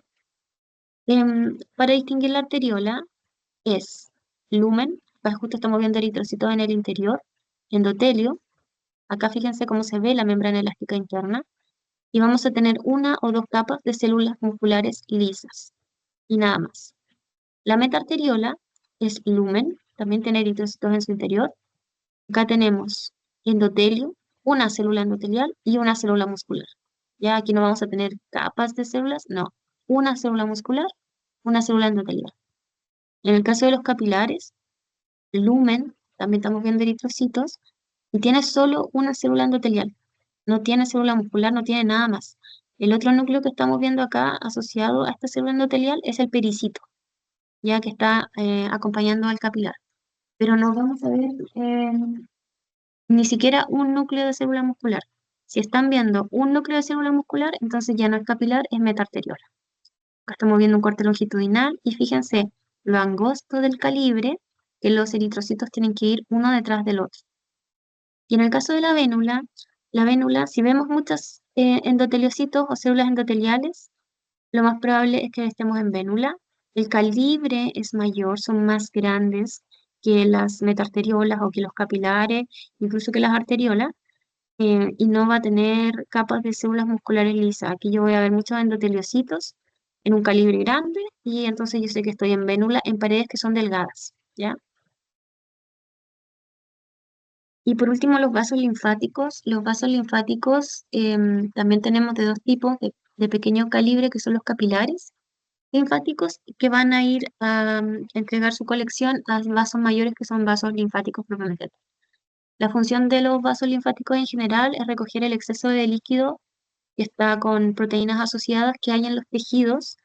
Para distinguir la arteriola es lumen, acá justo estamos viendo eritrocitos en el interior, endotelio. Acá fíjense cómo se ve la membrana elástica interna y vamos a tener una o dos capas de células musculares lisas y nada más. La metaarteriola es lumen, también tiene eritrocitos en su interior. Acá tenemos endotelio, una célula endotelial y una célula muscular. Ya aquí no vamos a tener capas de células, no. Una célula muscular, una célula endotelial. En el caso de los capilares, lumen, también estamos viendo eritrocitos, y tiene solo una célula endotelial. No tiene célula muscular, no tiene nada más. El otro núcleo que estamos viendo acá asociado a esta célula endotelial es el pericito, ya que está acompañando al capilar. Pero no vamos a ver ni siquiera un núcleo de célula muscular. Si están viendo un núcleo de célula muscular, entonces ya no es capilar, es metaarteriola. Acá estamos viendo un corte longitudinal y fíjense lo angosto del calibre que los eritrocitos tienen que ir uno detrás del otro. Y en el caso de la vénula, si vemos muchos endoteliocitos o células endoteliales, lo más probable es que estemos en vénula. El calibre es mayor, son más grandes que las metaarteriolas o que los capilares, incluso que las arteriolas, y no va a tener capas de células musculares lisas. Aquí yo voy a ver muchos endoteliocitos en un calibre grande y entonces yo sé que estoy en vénula en paredes que son delgadas, ¿ya? Y por último, los vasos linfáticos. Los vasos linfáticos también tenemos de dos tipos, de pequeño calibre, que son los capilares linfáticos, que van a ir a entregar su colección a vasos mayores, que son vasos linfáticos propiamente tal. La función de los vasos linfáticos en general es recoger el exceso de líquido que está con proteínas asociadas que hay en los tejidos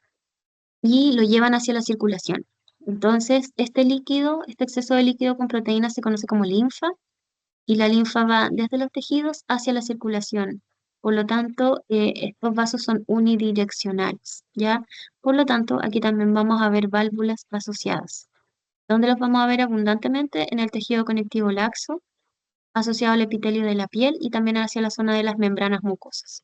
y lo llevan hacia la circulación. Entonces, este líquido, este exceso de líquido con proteínas se conoce como linfa y la linfa va desde los tejidos hacia la circulación. Por lo tanto, estos vasos son unidireccionales, ¿ya? Por lo tanto, aquí también vamos a ver válvulas asociadas. ¿Dónde los vamos a ver abundantemente? En el tejido conectivo laxo, asociado al epitelio de la piel y también hacia la zona de las membranas mucosas.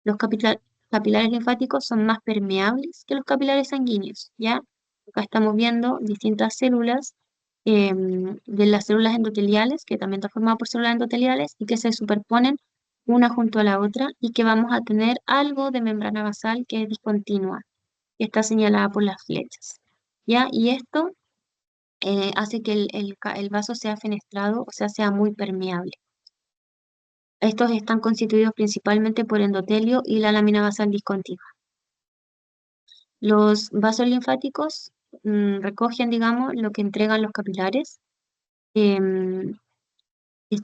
Los capilares linfáticos son más permeables que los capilares sanguíneos, ¿ya? Acá estamos viendo distintas células de las células endoteliales, que también están formadas por células endoteliales y que se superponen una junto a la otra y que vamos a tener algo de membrana basal que es discontinua, que está señalada por las flechas, ¿ya? Y esto hace que el vaso sea fenestrado, o sea muy permeable. Estos están constituidos principalmente por endotelio y la lámina basal discontinua. Los vasos linfáticos recogen, digamos, lo que entregan los capilares. Em,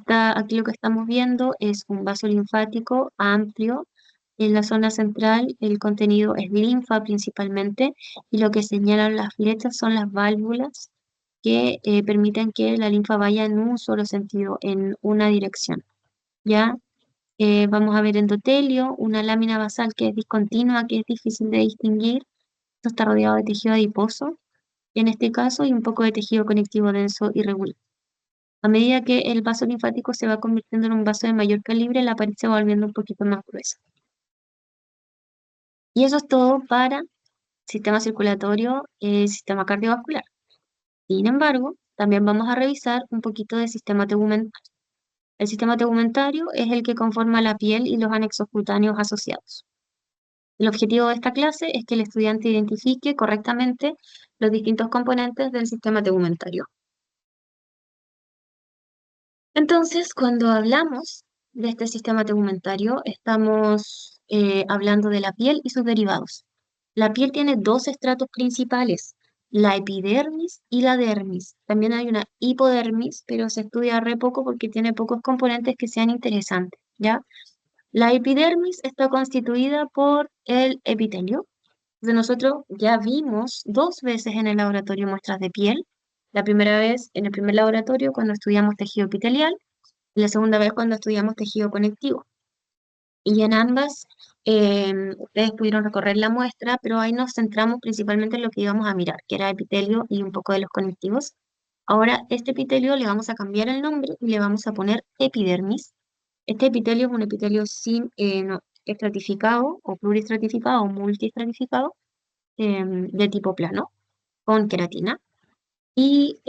Aquí lo que estamos viendo es un vaso linfático amplio. En la zona central el contenido es linfa principalmente y lo que señalan las flechas son las válvulas que permiten que la linfa vaya en un solo sentido, en una dirección. ¿Ya? Vamos a ver endotelio, una lámina basal que es discontinua, que es difícil de distinguir. Esto está rodeado de tejido adiposo, en este caso, y un poco de tejido conectivo denso y regular. A medida que el vaso linfático se va convirtiendo en un vaso de mayor calibre, la pared se va volviendo un poquito más gruesa. Y eso es todo para sistema circulatorio y sistema cardiovascular. Sin embargo, también vamos a revisar un poquito de sistema tegumentario. El sistema tegumentario es el que conforma la piel y los anexos cutáneos asociados. El objetivo de esta clase es que el estudiante identifique correctamente los distintos componentes del sistema tegumentario. Entonces, cuando hablamos de este sistema tegumentario, estamos hablando de la piel y sus derivados. La piel tiene dos estratos principales, la epidermis y la dermis. También hay una hipodermis, pero se estudia re poco porque tiene pocos componentes que sean interesantes, ¿ya? La epidermis está constituida por el epitelio. Entonces nosotros ya vimos dos veces en el laboratorio muestras de piel. La primera vez en el primer laboratorio cuando estudiamos tejido epitelial y la segunda vez cuando estudiamos tejido conectivo. Y en ambas ustedes pudieron recorrer la muestra, pero ahí nos centramos principalmente en lo que íbamos a mirar, que era epitelio y un poco de los conectivos. Ahora, este epitelio le vamos a cambiar el nombre y le vamos a poner epidermis. Este epitelio es un epitelio sin, no, estratificado o pluristratificado o multiestratificado de tipo plano con queratina. Y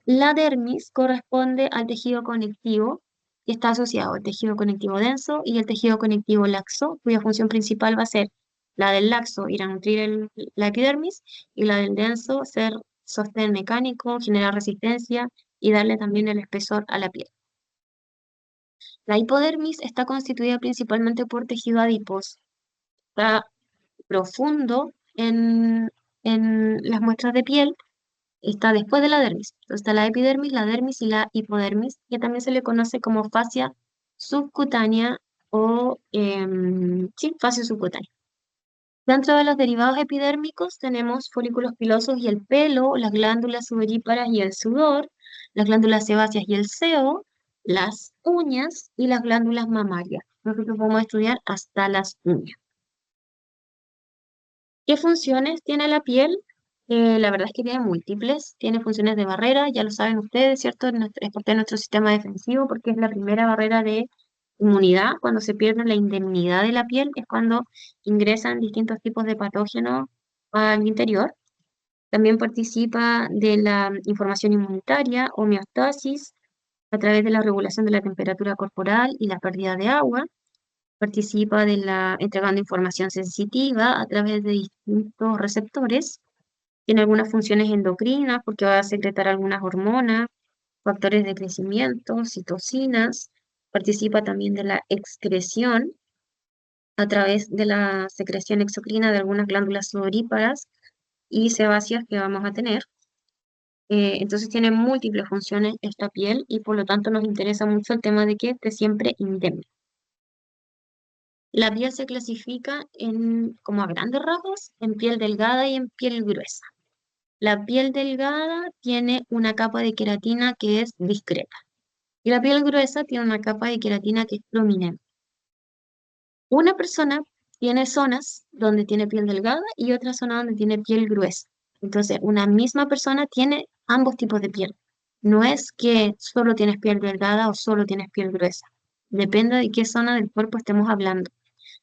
la dermis corresponde al tejido conectivo que está asociado al tejido conectivo denso y el tejido conectivo laxo, cuya función principal va a ser la del laxo, ir a nutrir la epidermis, y la del denso, ser sostén mecánico, generar resistencia y darle también el espesor a la piel. La hipodermis está constituida principalmente por tejido adiposo. Está profundo en las muestras de piel, está después de la dermis. Entonces está la dermis y la hipodermis, que también se le conoce como fascia subcutánea o, sí, fascia subcutánea. Dentro de los derivados epidérmicos tenemos folículos pilosos y el pelo, las glándulas sudoríparas y el sudor, las glándulas sebáceas y el sebo, las uñas y las glándulas mamarias. Nosotros vamos a estudiar hasta las uñas. ¿Qué funciones tiene la piel? La verdad es que tiene múltiples. Tiene funciones de barrera, ya lo saben ustedes, ¿cierto? Es parte de nuestro sistema defensivo porque es la primera barrera de inmunidad. Cuando se pierde la indemnidad de la piel es cuando ingresan distintos tipos de patógenos al interior. También participa de la información inmunitaria, homeostasis, a través de la regulación de la temperatura corporal y la pérdida de agua. Participa de entregando información sensitiva a través de distintos receptores. Tiene algunas funciones endocrinas porque va a secretar algunas hormonas, factores de crecimiento, citocinas. Participa también de la excreción a través de la secreción exocrina de algunas glándulas sudoríparas y sebáceas que vamos a tener. Entonces tiene múltiples funciones esta piel y por lo tanto nos interesa mucho el tema de que esté siempre indemne. La piel se clasifica como a grandes rasgos, en piel delgada y en piel gruesa. La piel delgada tiene una capa de queratina que es discreta y la piel gruesa tiene una capa de queratina que es prominente. Una persona tiene zonas donde tiene piel delgada y otra zona donde tiene piel gruesa. Entonces, una misma persona tiene ambos tipos de piel. No es que solo tienes piel delgada o solo tienes piel gruesa. Depende de qué zona del cuerpo estemos hablando.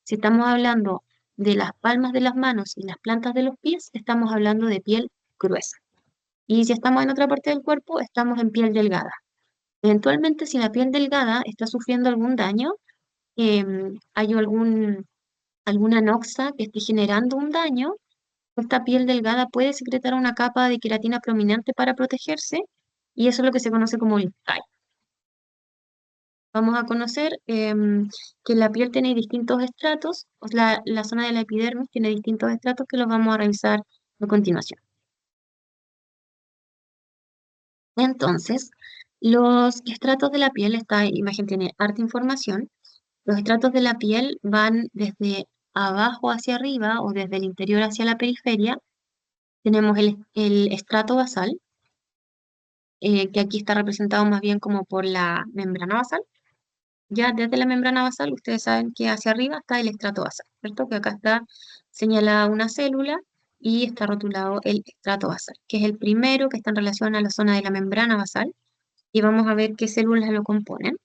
Si estamos hablando de las palmas de las manos y las plantas de los pies, estamos hablando de piel gruesa. Y si estamos en otra parte del cuerpo, estamos en piel delgada. Eventualmente, si la piel delgada está sufriendo algún daño, hay alguna noxa que esté generando un daño, esta piel delgada puede secretar una capa de queratina prominente para protegerse y eso es lo que se conoce como el TAI. Vamos a conocer que la piel tiene distintos estratos, la zona de la epidermis tiene distintos estratos que los vamos a revisar a continuación. Entonces, los estratos de la piel, esta imagen tiene harta información. Los estratos de la piel van desde abajo hacia arriba o desde el interior hacia la periferia. Tenemos el estrato basal, que aquí está representado más bien como por la membrana basal. Ya desde la membrana basal, ustedes saben que hacia arriba está el estrato basal, ¿cierto? Que acá está señalada una célula y está rotulado el estrato basal, que es el primero que está en relación a la zona de la membrana basal. Y vamos a ver qué células lo componen.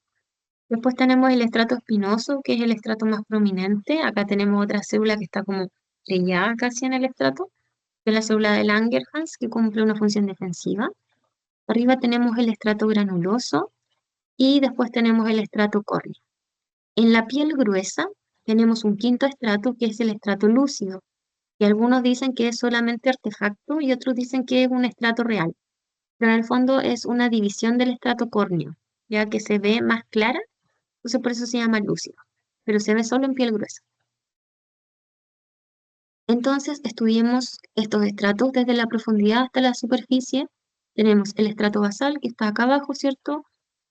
Después tenemos el estrato espinoso, que es el estrato más prominente. Acá tenemos otra célula que está como estrellada casi en el estrato, que es la célula de Langerhans, que cumple una función defensiva. Arriba tenemos el estrato granuloso y después tenemos el estrato córneo. En la piel gruesa tenemos un quinto estrato, que es el estrato lúcido, y algunos dicen que es solamente artefacto y otros dicen que es un estrato real, pero en el fondo es una división del estrato córneo, ya que se ve más clara. Entonces por eso se llama lúcido, pero se ve solo en piel gruesa. Entonces estudiemos estos estratos desde la profundidad hasta la superficie. Tenemos el estrato basal que está acá abajo, ¿cierto?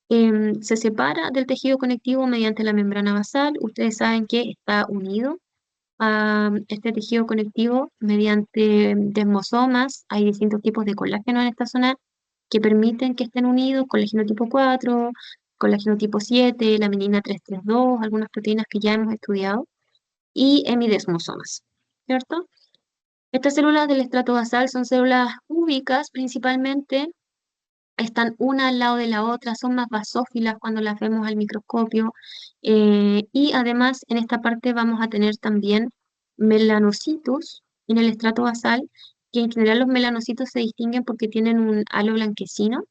Se separa del tejido conectivo mediante la membrana basal. Ustedes saben que está unido a este tejido conectivo mediante desmosomas. Hay distintos tipos de colágeno en esta zona que permiten que estén unidos, colágeno tipo 4, colágeno tipo 7, la melanina 332, algunas proteínas que ya hemos estudiado, y hemidesmosomas, ¿cierto? Estas células del estrato basal son células cúbicas principalmente, están una al lado de la otra, son más basófilas cuando las vemos al microscopio, y además en esta parte vamos a tener también melanocitos en el estrato basal, que en general los melanocitos se distinguen porque tienen un halo blanquecino.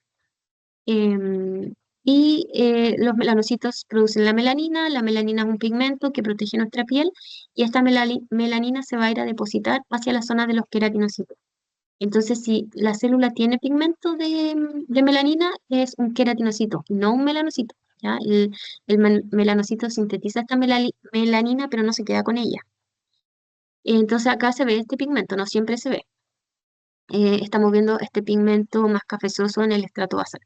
Em, los melanocitos producen la melanina es un pigmento que protege nuestra piel y esta melanina se va a ir a depositar hacia la zona de los queratinocitos. Entonces, si la célula tiene pigmento de melanina, es un queratinocito, no un melanocito. ¿Ya? El melanocito sintetiza esta melanina, pero no se queda con ella. Entonces, acá se ve este pigmento, no siempre se ve. Estamos viendo este pigmento más cafezoso en el estrato basal.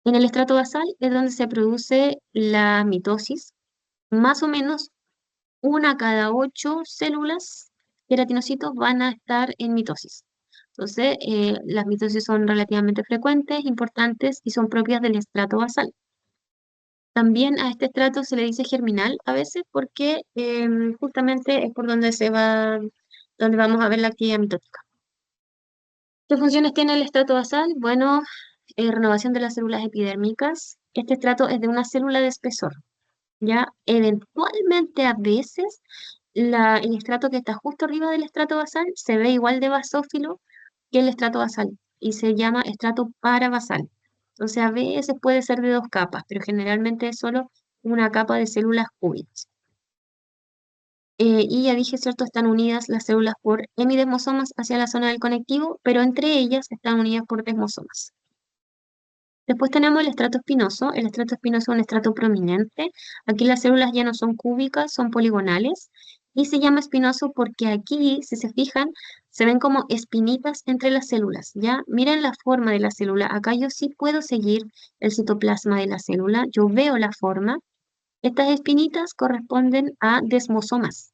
En el estrato basal es donde se produce la mitosis. Más o menos una cada 8 células queratinocitos van a estar en mitosis. Entonces, las mitosis son relativamente frecuentes, importantes y son propias del estrato basal. También a este estrato se le dice germinal a veces porque justamente es por donde donde vamos a ver la actividad mitótica. ¿Qué funciones tiene el estrato basal? Bueno, renovación de las células epidérmicas. Este estrato es de una célula de espesor. Ya eventualmente a veces el estrato que está justo arriba del estrato basal se ve igual de basófilo que el estrato basal y se llama estrato parabasal. Entonces a veces puede ser de 2 capas, pero generalmente es solo una capa de células cúbicas. Y ya dije, ¿cierto? Están unidas las células por hemidesmosomas hacia la zona del conectivo, pero entre ellas están unidas por desmosomas. Después tenemos el estrato espinoso. El estrato espinoso es un estrato prominente. Aquí las células ya no son cúbicas, son poligonales. Y se llama espinoso porque aquí, si se fijan, se ven como espinitas entre las células, ¿ya? Miren la forma de la célula. Acá yo sí puedo seguir el citoplasma de la célula. Yo veo la forma. Estas espinitas corresponden a desmosomas.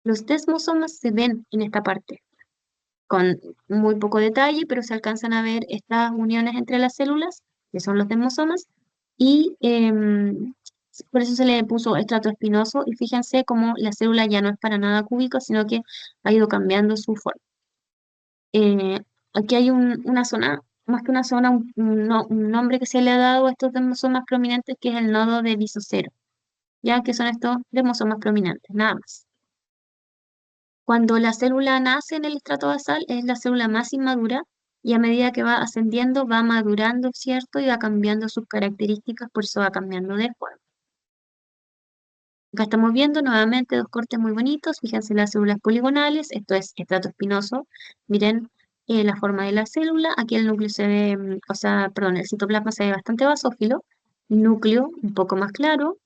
Los desmosomas se ven en esta parte, con muy poco detalle, pero se alcanzan a ver estas uniones entre las células, que son los desmosomas, y por eso se le puso estrato espinoso, y fíjense cómo la célula ya no es para nada cúbica, sino que ha ido cambiando su forma. Aquí hay una zona, más que una zona, un nombre que se le ha dado a estos desmosomas prominentes, que es el nodo de Visocero, ya que son estos desmosomas prominentes, nada más. Cuando la célula nace en el estrato basal es la célula más inmadura y a medida que va ascendiendo va madurando, ¿cierto? Y va cambiando sus características, por eso va cambiando de forma. Acá estamos viendo nuevamente dos cortes muy bonitos. Fíjense las células poligonales, esto es estrato espinoso. Miren la forma de la célula. Aquí el núcleo se ve, o sea, perdón, el citoplasma se ve bastante basófilo. Núcleo un poco más claro,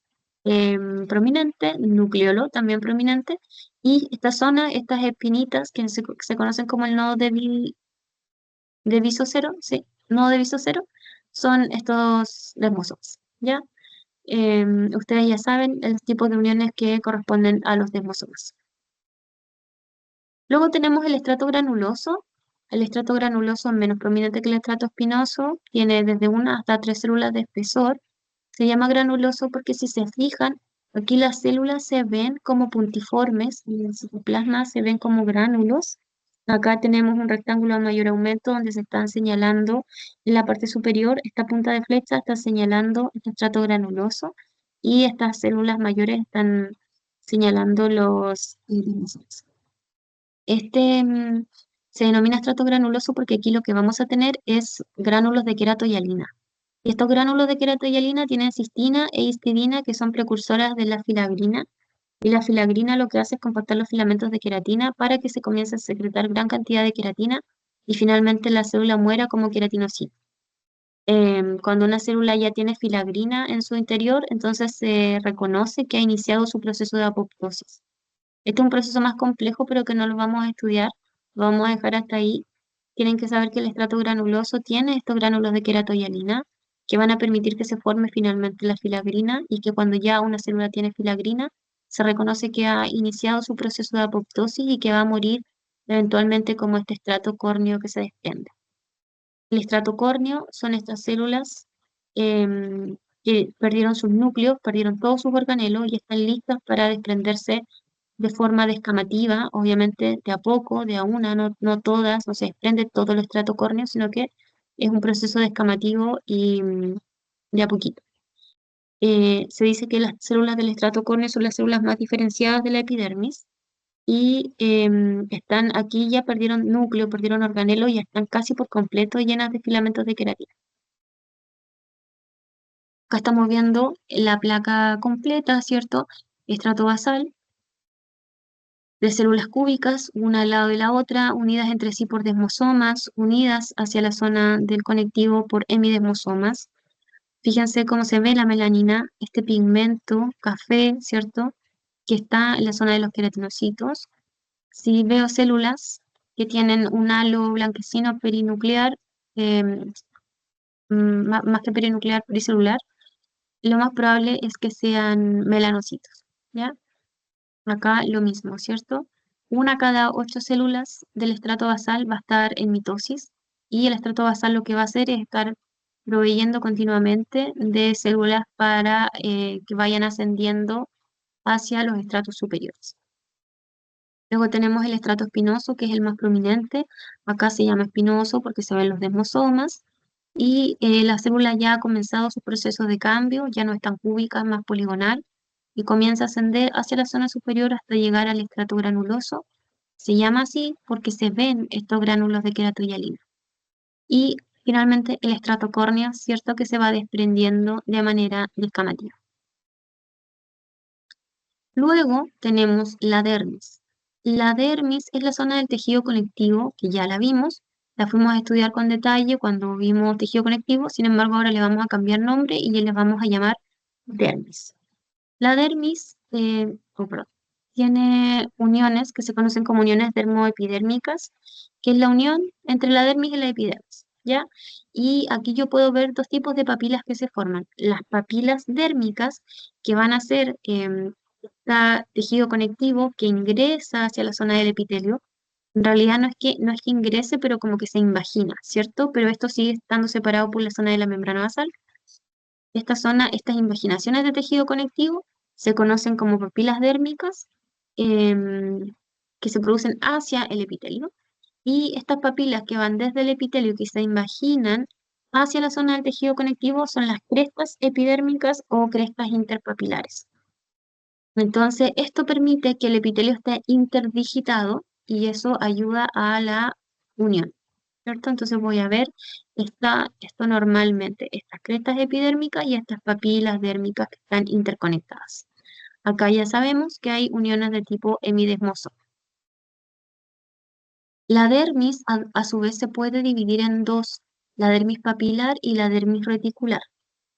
prominente, nucleolo también prominente. Y esta zona, estas espinitas que se conocen como el nodo de Visocero, sí, nodo de Visocero, son estos desmosomas, ¿ya? Ustedes ya saben el tipo de uniones que corresponden a los desmosomas. Luego tenemos el estrato granuloso. El estrato granuloso es menos prominente que el estrato espinoso, tiene desde una hasta tres células de espesor. Se llama granuloso porque si se fijan, aquí las células se ven como puntiformes y en el citoplasma se ven como gránulos. Acá tenemos un rectángulo a mayor aumento donde se están señalando en la parte superior, esta punta de flecha está señalando el estrato granuloso y estas células mayores están señalando los linfocitos. Se denomina estrato granuloso porque aquí lo que vamos a tener es gránulos de queratohialina. Y estos gránulos de queratohialina tienen cistina e histidina, que son precursoras de la filagrina. Y la filagrina lo que hace es compactar los filamentos de queratina para que se comience a secretar gran cantidad de queratina y finalmente la célula muera como queratinocito. Cuando una célula ya tiene filagrina en su interior, entonces se reconoce que ha iniciado su proceso de apoptosis. Este es un proceso más complejo, pero que no lo vamos a estudiar, lo vamos a dejar hasta ahí. Tienen que saber que el estrato granuloso tiene estos gránulos de queratohialina que van a permitir que se forme finalmente la filagrina y que cuando ya una célula tiene filagrina, se reconoce que ha iniciado su proceso de apoptosis y que va a morir eventualmente como este estrato córneo que se desprende. El estrato córneo son estas células que perdieron sus núcleos, perdieron todos sus organelos y están listas para desprenderse de forma descamativa, obviamente de a poco, de a una, no todas, no se desprende todo el estrato córneo, sino que es un proceso descamativo y de a poquito. Se dice que las células del estrato córneo son las células más diferenciadas de la epidermis y están aquí, ya perdieron núcleo, perdieron organelo y están casi por completo llenas de filamentos de queratina. Acá estamos viendo la placa completa, ¿cierto? Estrato basal de células cúbicas, una al lado de la otra, unidas entre sí por desmosomas, unidas hacia la zona del conectivo por hemidesmosomas. Fíjense cómo se ve la melanina, este pigmento café, ¿cierto? Que está en la zona de los queratinocitos. Si veo células que tienen un halo blanquecino perinuclear, em, más que perinuclear, pericelular, lo más probable es que sean melanocitos, ¿ya? Acá lo mismo, ¿cierto? Una cada 8 células del estrato basal va a estar en mitosis y el estrato basal lo que va a hacer es estar proveyendo continuamente de células para que vayan ascendiendo hacia los estratos superiores. Luego tenemos el estrato espinoso, que es el más prominente. Acá se llama espinoso porque se ven los desmosomas. Y la célula ya ha comenzado sus procesos de cambio, ya no es tan cúbica, es más poligonal, y comienza a ascender hacia la zona superior hasta llegar al estrato granuloso. Se llama así porque se ven estos gránulos de queratohialina. Y finalmente el estrato córneo, cierto que se va desprendiendo de manera descamativa. Luego tenemos la dermis. La dermis es la zona del tejido conectivo, que ya la vimos, La fuimos a estudiar con detalle cuando vimos tejido conectivo, sin embargo ahora le vamos a cambiar nombre y le vamos a llamar dermis. La dermis, perdón, tiene uniones que se conocen como uniones dermoepidérmicas, que es la unión entre la dermis y la epidermis, ¿ya? Y aquí yo puedo ver dos tipos de papilas que se forman. Las papilas dérmicas, que van a ser este tejido conectivo que ingresa hacia la zona del epitelio. En realidad no es que ingrese, pero como que se invagina, ¿cierto? Pero esto sigue estando separado por la zona de la membrana basal. Esta zona, estas invaginaciones de tejido conectivo se conocen como papilas dérmicas, em, que se producen hacia el epitelio. Y estas papilas que van desde el epitelio, que se invaginan hacia la zona del tejido conectivo, son las crestas epidérmicas o crestas interpapilares. Entonces, esto permite que el epitelio esté interdigitado y eso ayuda a la unión, ¿cierto? Entonces voy a ver esto normalmente, estas crestas epidérmicas y estas papilas dérmicas que están interconectadas. Acá ya sabemos que hay uniones de tipo hemidesmoso. La dermis, a su vez, se puede dividir en dos, la dermis papilar y la dermis reticular.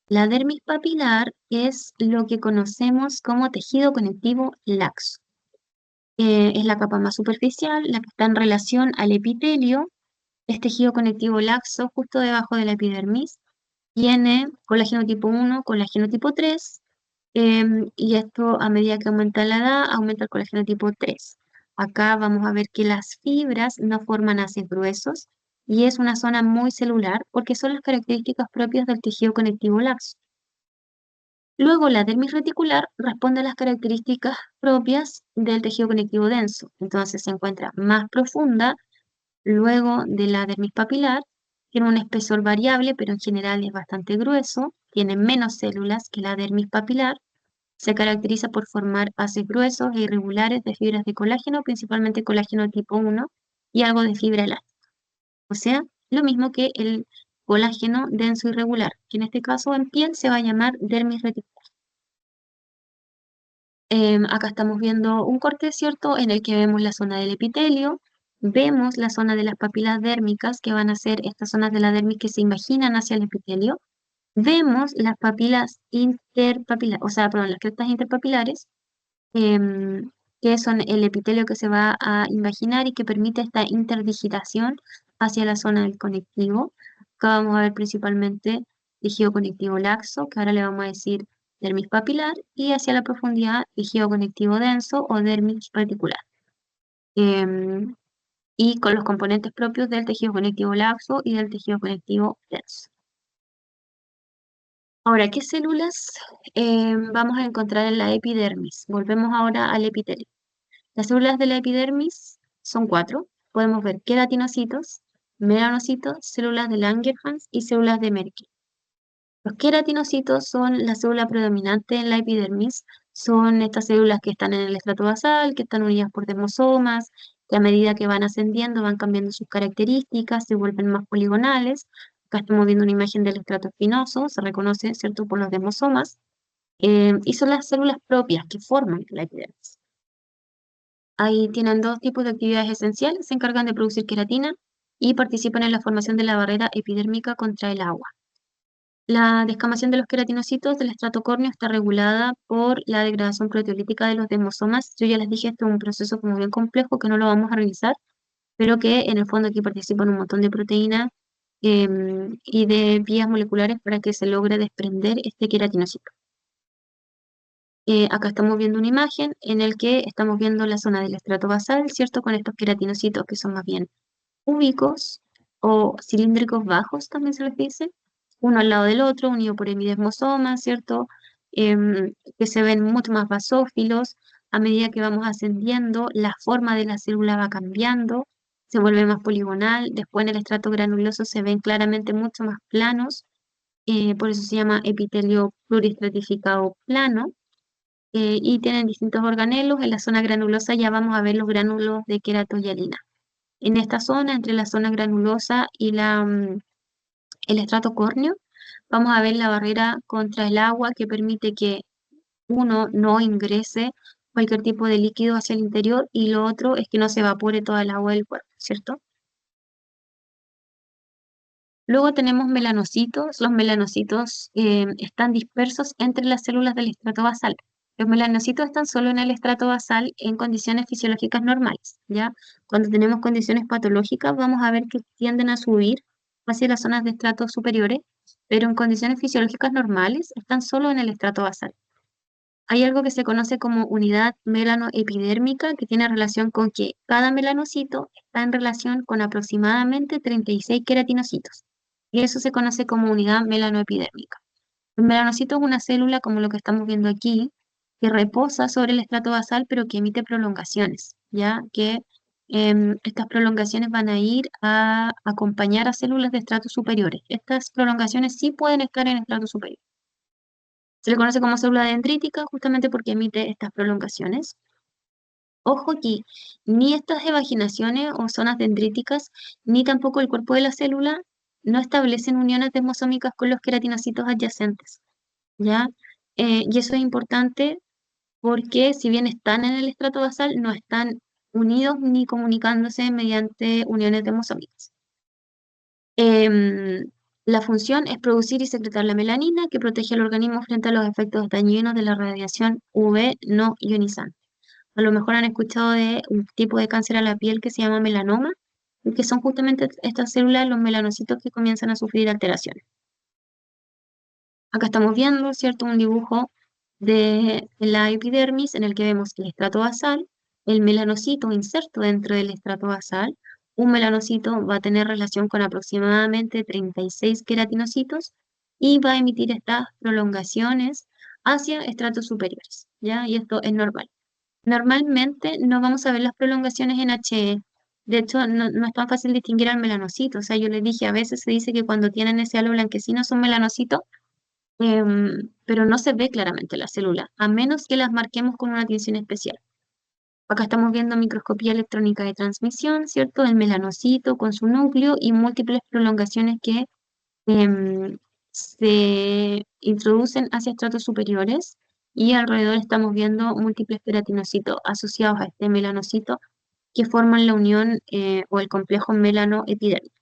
La dermis papilar es lo que conocemos como tejido conectivo laxo. Es la capa más superficial, la que está en relación al epitelio, es tejido conectivo laxo justo debajo de la epidermis. Tiene colágeno tipo 1, colágeno tipo 3, y esto a medida que aumenta la edad, aumenta el colágeno tipo 3. Acá vamos a ver que las fibras no forman haces gruesos y es una zona muy celular porque son las características propias del tejido conectivo laxo. Luego, la dermis reticular responde a las características propias del tejido conectivo denso. Entonces se encuentra más profunda luego de la dermis papilar, tiene un espesor variable, pero en general es bastante grueso, tiene menos células que la dermis papilar, se caracteriza por formar haces gruesos e irregulares de fibras de colágeno, principalmente colágeno tipo 1 y algo de fibra elástica. O sea, lo mismo que el colágeno denso irregular, que en este caso en piel se va a llamar dermis reticular. Acá estamos viendo un corte, ¿cierto?, en el que vemos la zona del epitelio, vemos la zona de las papilas dérmicas, que van a ser estas zonas de la dermis que se imaginan hacia el epitelio. Vemos las papilas interpapilares, o sea, perdón, las crestas interpapilares, em, que son el epitelio que se va a imaginar y que permite esta interdigitación hacia la zona del conectivo. Acá vamos a ver principalmente tejido conectivo laxo, que ahora le vamos a decir dermis papilar, y hacia la profundidad tejido conectivo denso o dermis reticular. Em, y con los componentes propios del tejido conectivo laxo y del tejido conectivo denso. Ahora, ¿qué células vamos a encontrar en la epidermis? Volvemos ahora al epitelio. Las células de la epidermis son cuatro. Podemos ver queratinocitos, melanocitos, células de Langerhans y células de Merkel. Los queratinocitos son la célula predominante en la epidermis. Son estas células que están en el estrato basal, que están unidas por desmosomas, que a medida que van ascendiendo van cambiando sus características, se vuelven más poligonales. Acá estamos viendo una imagen del estrato espinoso, se reconoce, ¿cierto?, por los desmosomas. Y son las células propias que forman la epidermis. Ahí tienen dos tipos de actividades esenciales, se encargan de producir queratina y participan en la formación de la barrera epidérmica contra el agua. La descamación de los queratinocitos del estrato córneo está regulada por la degradación proteolítica de los desmosomas. Yo ya les dije, esto es un proceso como bien complejo que no lo vamos a revisar, pero que en el fondo aquí participan un montón de proteínas y de vías moleculares para que se logre desprender este queratinocito. Acá estamos viendo una imagen en el que estamos viendo la zona del estrato basal, ¿cierto? Con estos queratinocitos que son más bien cúbicos o cilíndricos bajos, también se les dice, uno al lado del otro, unido por hemidesmosomas, ¿cierto? Que se ven mucho más basófilos. A medida que vamos ascendiendo, la forma de la célula va cambiando, se vuelve más poligonal. Después en el estrato granuloso se ven claramente mucho más planos, por eso se llama epitelio pluristratificado plano. Y tienen distintos organelos. En la zona granulosa ya vamos a ver los gránulos de queratoyalina. En esta zona, entre la zona granulosa y el estrato córneo, vamos a ver la barrera contra el agua que permite que uno no ingrese cualquier tipo de líquido hacia el interior y lo otro es que no se evapore toda el agua del cuerpo, ¿cierto? Luego tenemos melanocitos. Los melanocitos están dispersos entre las células del estrato basal. Los melanocitos están solo en el estrato basal en condiciones fisiológicas normales, ¿ya? Cuando tenemos condiciones patológicas, vamos a ver que tienden a subir hacia las zonas de estratos superiores, pero en condiciones fisiológicas normales están solo en el estrato basal. Hay algo que se conoce como unidad melanoepidérmica, que tiene relación con que cada melanocito está en relación con aproximadamente 36 queratinocitos. Y eso se conoce como unidad melanoepidérmica. El melanocito es una célula, como lo que estamos viendo aquí, que reposa sobre el estrato basal, pero que emite prolongaciones, ya que estas prolongaciones van a ir a acompañar a células de estratos superiores. Estas prolongaciones sí pueden estar en estratos superiores. Se le conoce como célula dendrítica justamente porque emite estas prolongaciones. Ojo aquí, ni estas evaginaciones o zonas dendríticas, ni tampoco el cuerpo de la célula no establecen uniones desmosómicas con los queratinocitos adyacentes, ¿ya? Y eso es importante porque si bien están en el estrato basal, no están unidos ni comunicándose mediante uniones desmosómicas. Em, la función es producir y secretar la melanina que protege al organismo frente a los efectos dañinos de la radiación UV no ionizante. A lo mejor han escuchado de un tipo de cáncer a la piel que se llama melanoma, y que son justamente estas células, los melanocitos, que comienzan a sufrir alteraciones. Acá estamos viendo, ¿cierto? Un dibujo de la epidermis en el que vemos el estrato basal, el melanocito inserto dentro del estrato basal. Un melanocito va a tener relación con aproximadamente 36 queratinocitos y va a emitir estas prolongaciones hacia estratos superiores, ¿ya? Y esto es normal. Normalmente no vamos a ver las prolongaciones en HE. De hecho, no es tan fácil distinguir al melanocito. O sea, yo les dije, a veces se dice que cuando tienen ese halo blanquecino son melanocitos, pero no se ve claramente la célula, a menos que las marquemos con una tinción especial. Acá estamos viendo microscopía electrónica de transmisión, ¿cierto? El melanocito con su núcleo y múltiples prolongaciones que se introducen hacia estratos superiores, y alrededor estamos viendo múltiples queratinocitos asociados a este melanocito que forman la unión o el complejo melanoepidérmico.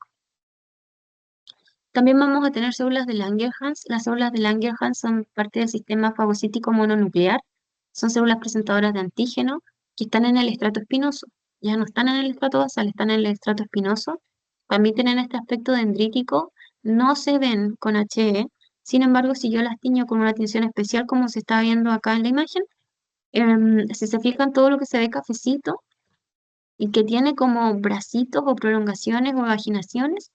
También vamos a tener células de Langerhans. Las células de Langerhans son parte del sistema fagocítico mononuclear. Son células presentadoras de antígeno que están en el estrato espinoso. Ya no están en el estrato basal, están en el estrato espinoso. También tienen este aspecto dendrítico. No se ven con HE. Sin embargo, si yo las tiño con una tinción especial, como se está viendo acá en la imagen, si se fijan, todo lo que se ve cafecito y que tiene como bracitos o prolongaciones o vaginaciones,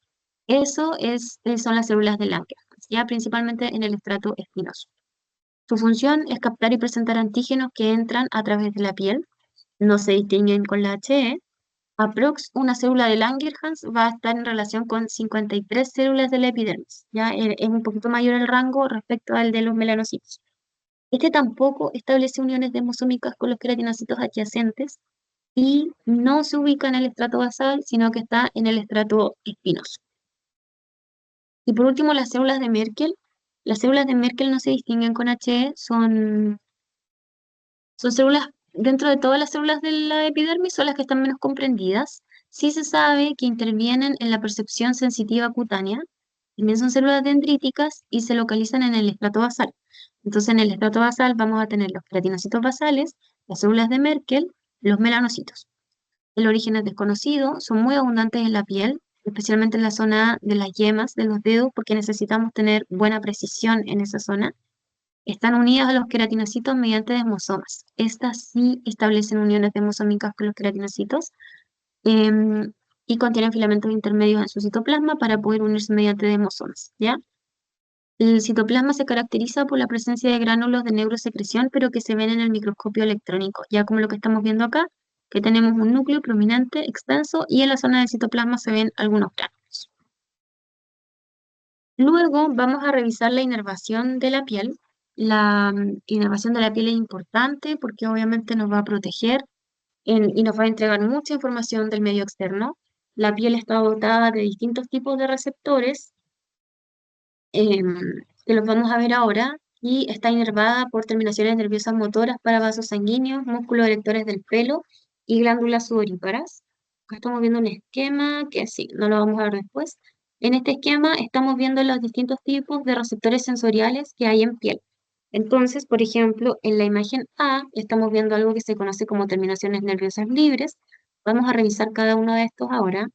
son las células de Langerhans, ya principalmente en el estrato espinoso. Su función es captar y presentar antígenos que entran a través de la piel, no se distinguen con la HE. Aprox, una célula de Langerhans va a estar en relación con 53 células de la epidermis, ya es un poquito mayor el rango respecto al de los melanocitos. Este tampoco establece uniones desmosómicas con los queratinocitos adyacentes y no se ubica en el estrato basal, sino que está en el estrato espinoso. Y por último, las células de Merkel. Las células de Merkel no se distinguen con HE, son células, dentro de todas las células de la epidermis, son las que están menos comprendidas. Sí se sabe que intervienen en la percepción sensitiva cutánea. También son células dendríticas y se localizan en el estrato basal. Entonces, en el estrato basal vamos a tener los queratinocitos basales, las células de Merkel, los melanocitos. El origen es desconocido, son muy abundantes en la piel, especialmente en la zona de las yemas de los dedos, porque necesitamos tener buena precisión en esa zona. Están unidas a los queratinocitos mediante desmosomas. Estas sí establecen uniones desmosómicas con los queratinocitos, em, y contienen filamentos intermedios en su citoplasma para poder unirse mediante desmosomas, ¿ya? El citoplasma se caracteriza por la presencia de gránulos de neurosecreción, pero que se ven en el microscopio electrónico, ya como lo que estamos viendo acá, que tenemos un núcleo prominente, extenso, y en la zona del citoplasma se ven algunos gránulos. Luego vamos a revisar la inervación de la piel. La inervación de la piel es importante porque obviamente nos va a proteger y nos va a entregar mucha información del medio externo. La piel está dotada de distintos tipos de receptores, em, que los vamos a ver ahora, y está inervada por terminaciones nerviosas motoras para vasos sanguíneos, músculos erectores del pelo y glándulas sudoríparas. Acá estamos viendo un esquema que sí, no lo vamos a ver después. En este esquema estamos viendo los distintos tipos de receptores sensoriales que hay en piel. Entonces, por ejemplo, en la imagen A estamos viendo algo que se conoce como terminaciones nerviosas libres. Vamos a revisar cada uno de estos ahora.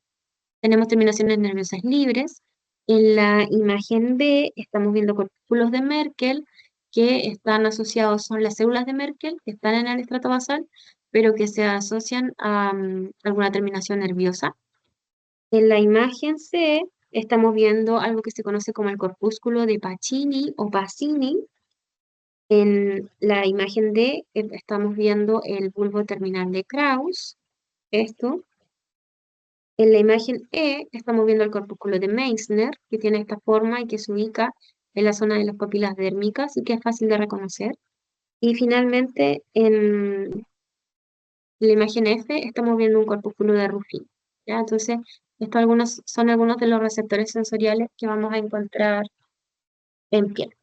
Tenemos terminaciones nerviosas libres. En la imagen B estamos viendo corpúsculos de Merkel que están asociados, son las células de Merkel que están en el estrato basal, pero que se asocian a alguna terminación nerviosa. En la imagen C estamos viendo algo que se conoce como el corpúsculo de Pacini o Pacini. En la imagen D estamos viendo el bulbo terminal de Krauss, esto. En la imagen E estamos viendo el corpúsculo de Meissner, que tiene esta forma y que se ubica en la zona de las papilas dérmicas y que es fácil de reconocer. Y finalmente en la imagen F estamos viendo un corpúsculo de Ruffin. ¿Ya? Entonces, son algunos de los receptores sensoriales que vamos a encontrar en piel.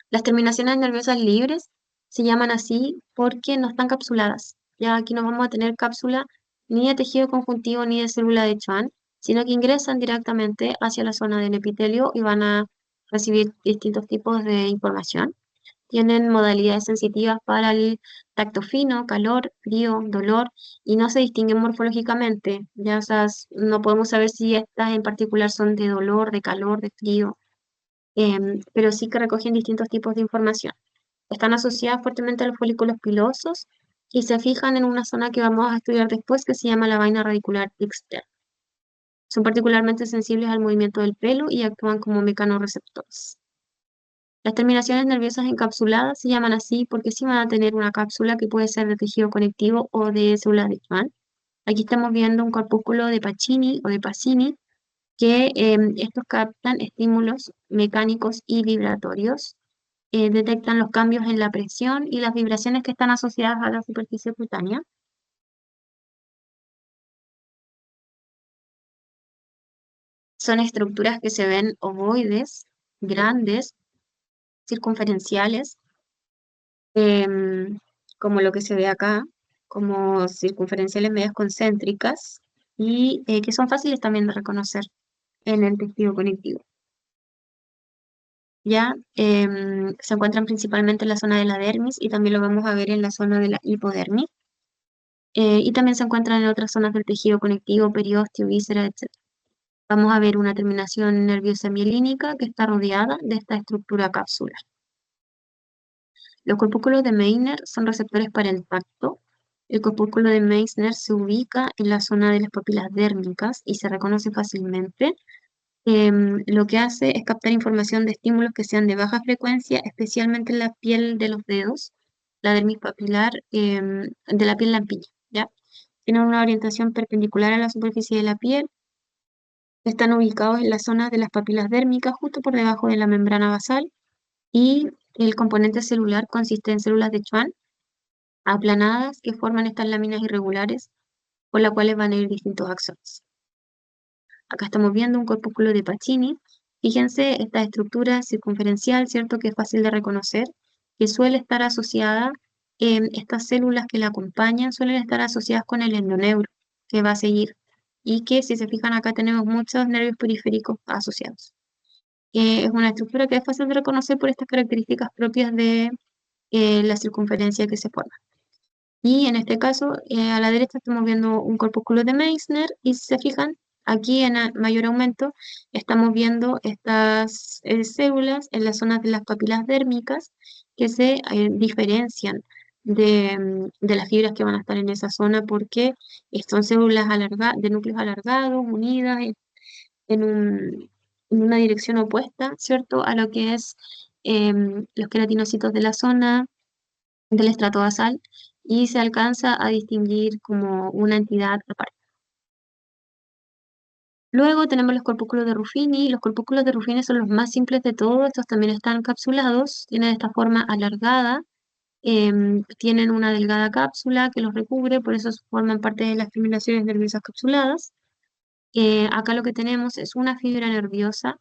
Las terminaciones nerviosas libres se llaman así porque no están capsuladas. Ya aquí no vamos a tener cápsula ni de tejido conjuntivo ni de célula de Schwann, sino que ingresan directamente hacia la zona del epitelio y van a recibir distintos tipos de información. Tienen modalidades sensitivas para el tacto fino, calor, frío, dolor, y no se distinguen morfológicamente. Ya, o sea, no podemos saber si estas en particular son de dolor, de calor, de frío, pero sí que recogen distintos tipos de información. Están asociadas fuertemente a los folículos pilosos y se fijan en una zona que vamos a estudiar después que se llama la vaina radicular externa. Son particularmente sensibles al movimiento del pelo y actúan como mecanorreceptores. Las terminaciones nerviosas encapsuladas se llaman así porque sí van a tener una cápsula que puede ser de tejido conectivo o de células de Schwann. Aquí estamos viendo un corpúsculo de Pacini o de Pacini que estos captan estímulos mecánicos y vibratorios, detectan los cambios en la presión y las vibraciones que están asociadas a la superficie cutánea. Son estructuras que se ven ovoides, grandes, circunferenciales, em, como lo que se ve acá, como circunferenciales medias concéntricas y que son fáciles también de reconocer en el tejido conectivo. Ya se encuentran principalmente en la zona de la dermis y también lo vamos a ver en la zona de la hipodermis. Y también se encuentran en otras zonas del tejido conectivo, periósteo, víscera, etc. Vamos a ver una terminación nerviosa mielínica que está rodeada de esta estructura cápsula. Los corpúsculos de Meissner son receptores para el tacto. El corpúsculo de Meissner se ubica en la zona de las papilas dérmicas y se reconoce fácilmente. Lo que hace es captar información de estímulos que sean de baja frecuencia, especialmente en la piel de los dedos, la dermis papilar de la piel lampiña, ¿ya? Tienen una orientación perpendicular a la superficie de la piel, están ubicados en las zonas de las papilas dérmicas, justo por debajo de la membrana basal, y el componente celular consiste en células de Schwann aplanadas que forman estas láminas irregulares por las cuales van a ir distintos axones. Acá estamos viendo un corpúsculo de Pacini. Fíjense esta estructura circunferencial, ¿cierto? Que es fácil de reconocer, que suele estar asociada, estas células que la acompañan suelen estar asociadas con el endoneuro, que va a seguir. Y que si se fijan acá tenemos muchos nervios periféricos asociados. Es una estructura que es fácil de reconocer por estas características propias de la circunferencia que se forma. Y en este caso, a la derecha estamos viendo un corpúsculo de Meissner y si se fijan, aquí en mayor aumento estamos viendo estas células en las zonas de las papilas dérmicas que se diferencian de las fibras que van a estar en esa zona porque son células de núcleos alargados, unidas en en una dirección opuesta, ¿cierto? A lo que es los queratinocitos de la zona del estrato basal y se alcanza a distinguir como una entidad aparte. Luego tenemos los corpúsculos de Ruffini. Los corpúsculos de Ruffini son los más simples de todos. Estos también están capsulados, tienen esta forma alargada, tienen una delgada cápsula que los recubre, por eso forman parte de las terminaciones nerviosas capsuladas. Acá lo que tenemos es una fibra nerviosa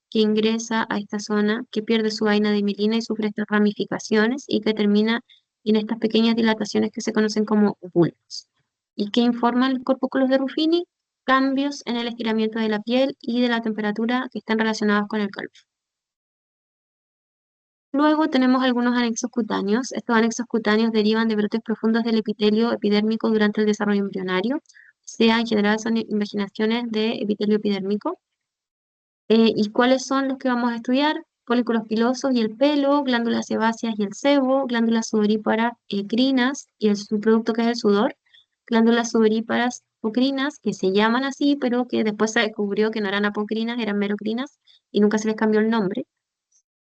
que ingresa a esta zona, que pierde su vaina de mielina y sufre estas ramificaciones y que termina en estas pequeñas dilataciones que se conocen como bulbos. ¿Y qué informan los corpúsculos de Ruffini? cambios en el estiramiento de la piel y de la temperatura que están relacionados con el calor. Luego tenemos algunos anexos cutáneos. Estos anexos cutáneos derivan de brotes profundos del epitelio epidérmico durante el desarrollo embrionario. O sea, en general son invaginaciones de epitelio epidérmico. ¿Y cuáles son los que vamos a estudiar? Folículos pilosos y el pelo, glándulas sebáceas y el sebo, glándulas sudoríparas crinas y el subproducto que es el sudor, glándulas sudoríparas apocrinas, que se llaman así, pero que después se descubrió que no eran apocrinas, eran merocrinas, y nunca se les cambió el nombre,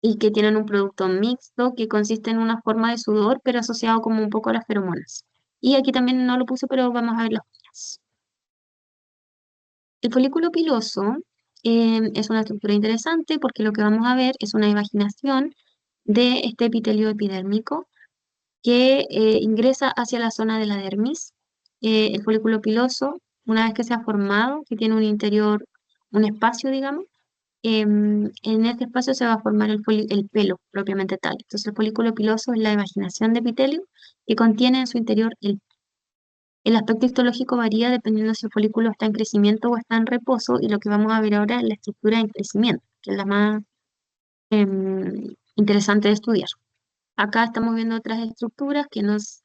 y que tienen un producto mixto que consiste en una forma de sudor, pero asociado como un poco a las feromonas. Y aquí también no lo puse, pero vamos a ver las uñas. El folículo piloso es una estructura interesante porque lo que vamos a ver es una imaginación de este epitelio epidérmico que ingresa hacia la zona de la dermis. El folículo piloso, una vez que se ha formado, que tiene un interior, un espacio, digamos, en este espacio se va a formar el pelo propiamente tal. Entonces el folículo piloso es la imaginación de epitelio que contiene en su interior el aspecto histológico varía dependiendo si el folículo está en crecimiento o está en reposo, y lo que vamos a ver ahora es la estructura en crecimiento, que es la más interesante de estudiar. Acá estamos viendo otras estructuras que las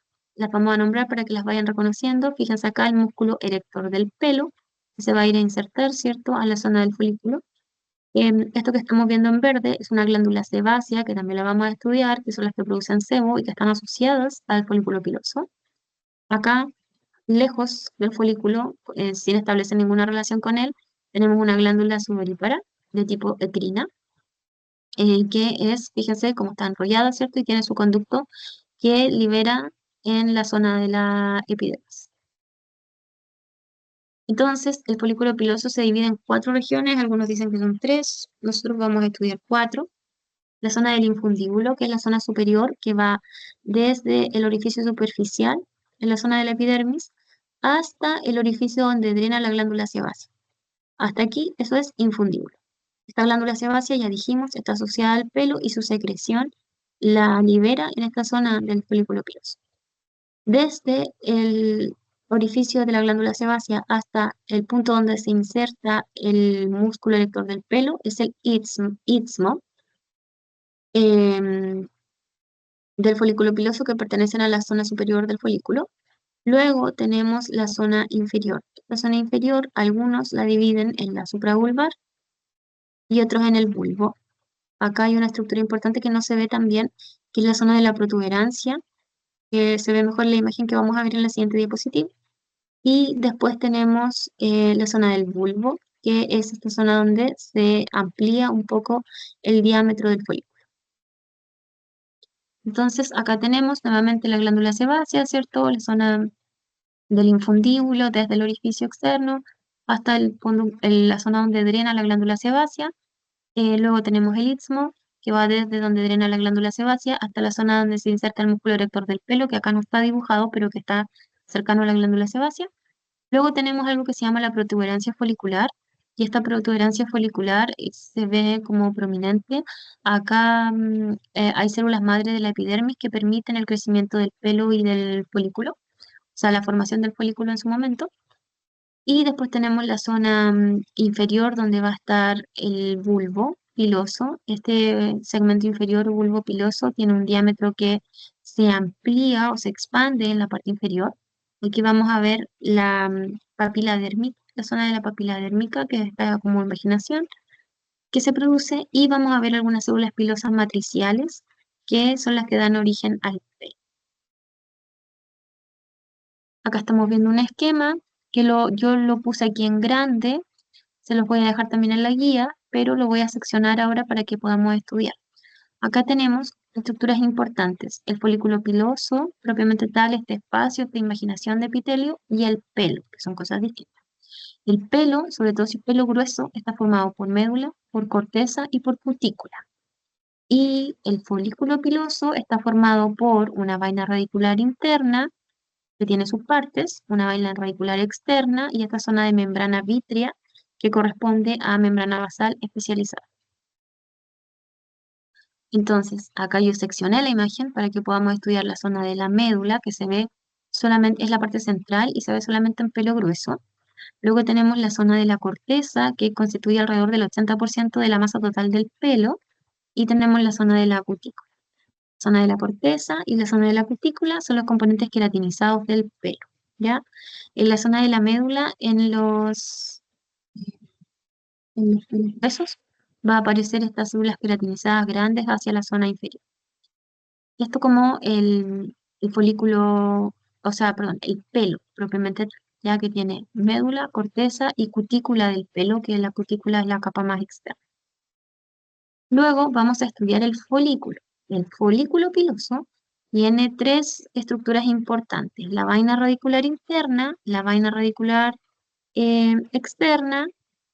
vamos a nombrar para que las vayan reconociendo. Fíjense acá el músculo erector del pelo, que se va a ir a insertar, ¿cierto?, a la zona del folículo. Esto que estamos viendo en verde es una glándula sebácea, que también la vamos a estudiar, que son las que producen sebo y que están asociadas al folículo piloso. Acá, lejos del folículo, sin establecer ninguna relación con él, tenemos una glándula sudorípara de tipo ecrina, que es, fíjense cómo está enrollada, ¿cierto? Y tiene su conducto que libera en la zona de la epidermis. Entonces, el folículo piloso se divide en 4 regiones, algunos dicen que son 3, nosotros vamos a estudiar 4. La zona del infundíbulo, que es la zona superior, que va desde el orificio superficial, en la zona de la epidermis, hasta el orificio donde drena la glándula sebácea. Hasta aquí, eso es infundíbulo. Esta glándula sebácea, ya dijimos, está asociada al pelo y su secreción la libera en esta zona del folículo piloso. Desde el orificio de la glándula sebácea hasta el punto donde se inserta el músculo erector del pelo, es el istmo, em, del folículo piloso, que pertenecen a la zona superior del folículo. Luego tenemos la zona inferior. La zona inferior, algunos la dividen en la supravulvar y otros en el bulbo. Acá hay una estructura importante que no se ve tan bien, que es la zona de la protuberancia, que se ve mejor en la imagen que vamos a ver en la siguiente diapositiva. Y después tenemos la zona del bulbo, que es esta zona donde se amplía un poco el diámetro del folículo. Entonces, acá tenemos nuevamente la glándula sebácea, ¿cierto? La zona del infundíbulo, desde el orificio externo hasta la zona donde drena la glándula sebácea. Luego tenemos el istmo, que va desde donde drena la glándula sebácea hasta la zona donde se inserta el músculo erector del pelo, que acá no está dibujado, pero que está cercano a la glándula sebácea. Luego tenemos algo que se llama la protuberancia folicular, y esta protuberancia folicular se ve como prominente. Acá hay células madre de la epidermis que permiten el crecimiento del pelo y del folículo, o sea, la formación del folículo en su momento. Y después tenemos la zona inferior, donde va a estar el bulbo piloso. Este segmento inferior, bulbo piloso, tiene un diámetro que se amplía o se expande en la parte inferior. Aquí vamos a ver la papila dérmica, la zona de la papila dérmica, que está como imaginación, que se produce, y vamos a ver algunas células pilosas matriciales, que son las que dan origen al pelo. Acá estamos viendo un esquema que yo lo puse aquí en grande. Se los voy a dejar también en la guía, pero lo voy a seccionar ahora para que podamos estudiar. Acá tenemos estructuras importantes: el folículo piloso, propiamente tal, este espacio de imaginación de epitelio, y el pelo, que son cosas distintas. El pelo, sobre todo si es pelo grueso, está formado por médula, por corteza y por cutícula. Y el folículo piloso está formado por una vaina radicular interna, que tiene sus partes, una vaina radicular externa y esta zona de membrana vítrea, que corresponde a membrana basal especializada. Entonces, acá yo seccioné la imagen para que podamos estudiar la zona de la médula, que se ve solamente, es la parte central y se ve solamente en pelo grueso. Luego tenemos la zona de la corteza, que constituye alrededor del 80% de la masa total del pelo, y tenemos la zona de la cutícula. Zona de la corteza y la zona de la cutícula son los componentes queratinizados del pelo, ¿ya? En la zona de la médula, en los huesos, va a aparecer estas células queratinizadas grandes hacia la zona inferior. Esto como el folículo, o sea, perdón, el pelo propiamente tal, ya que tiene médula, corteza y cutícula del pelo, que la cutícula es la capa más externa. Luego vamos a estudiar el folículo. El folículo piloso tiene tres estructuras importantes: la vaina radicular interna, la vaina radicular externa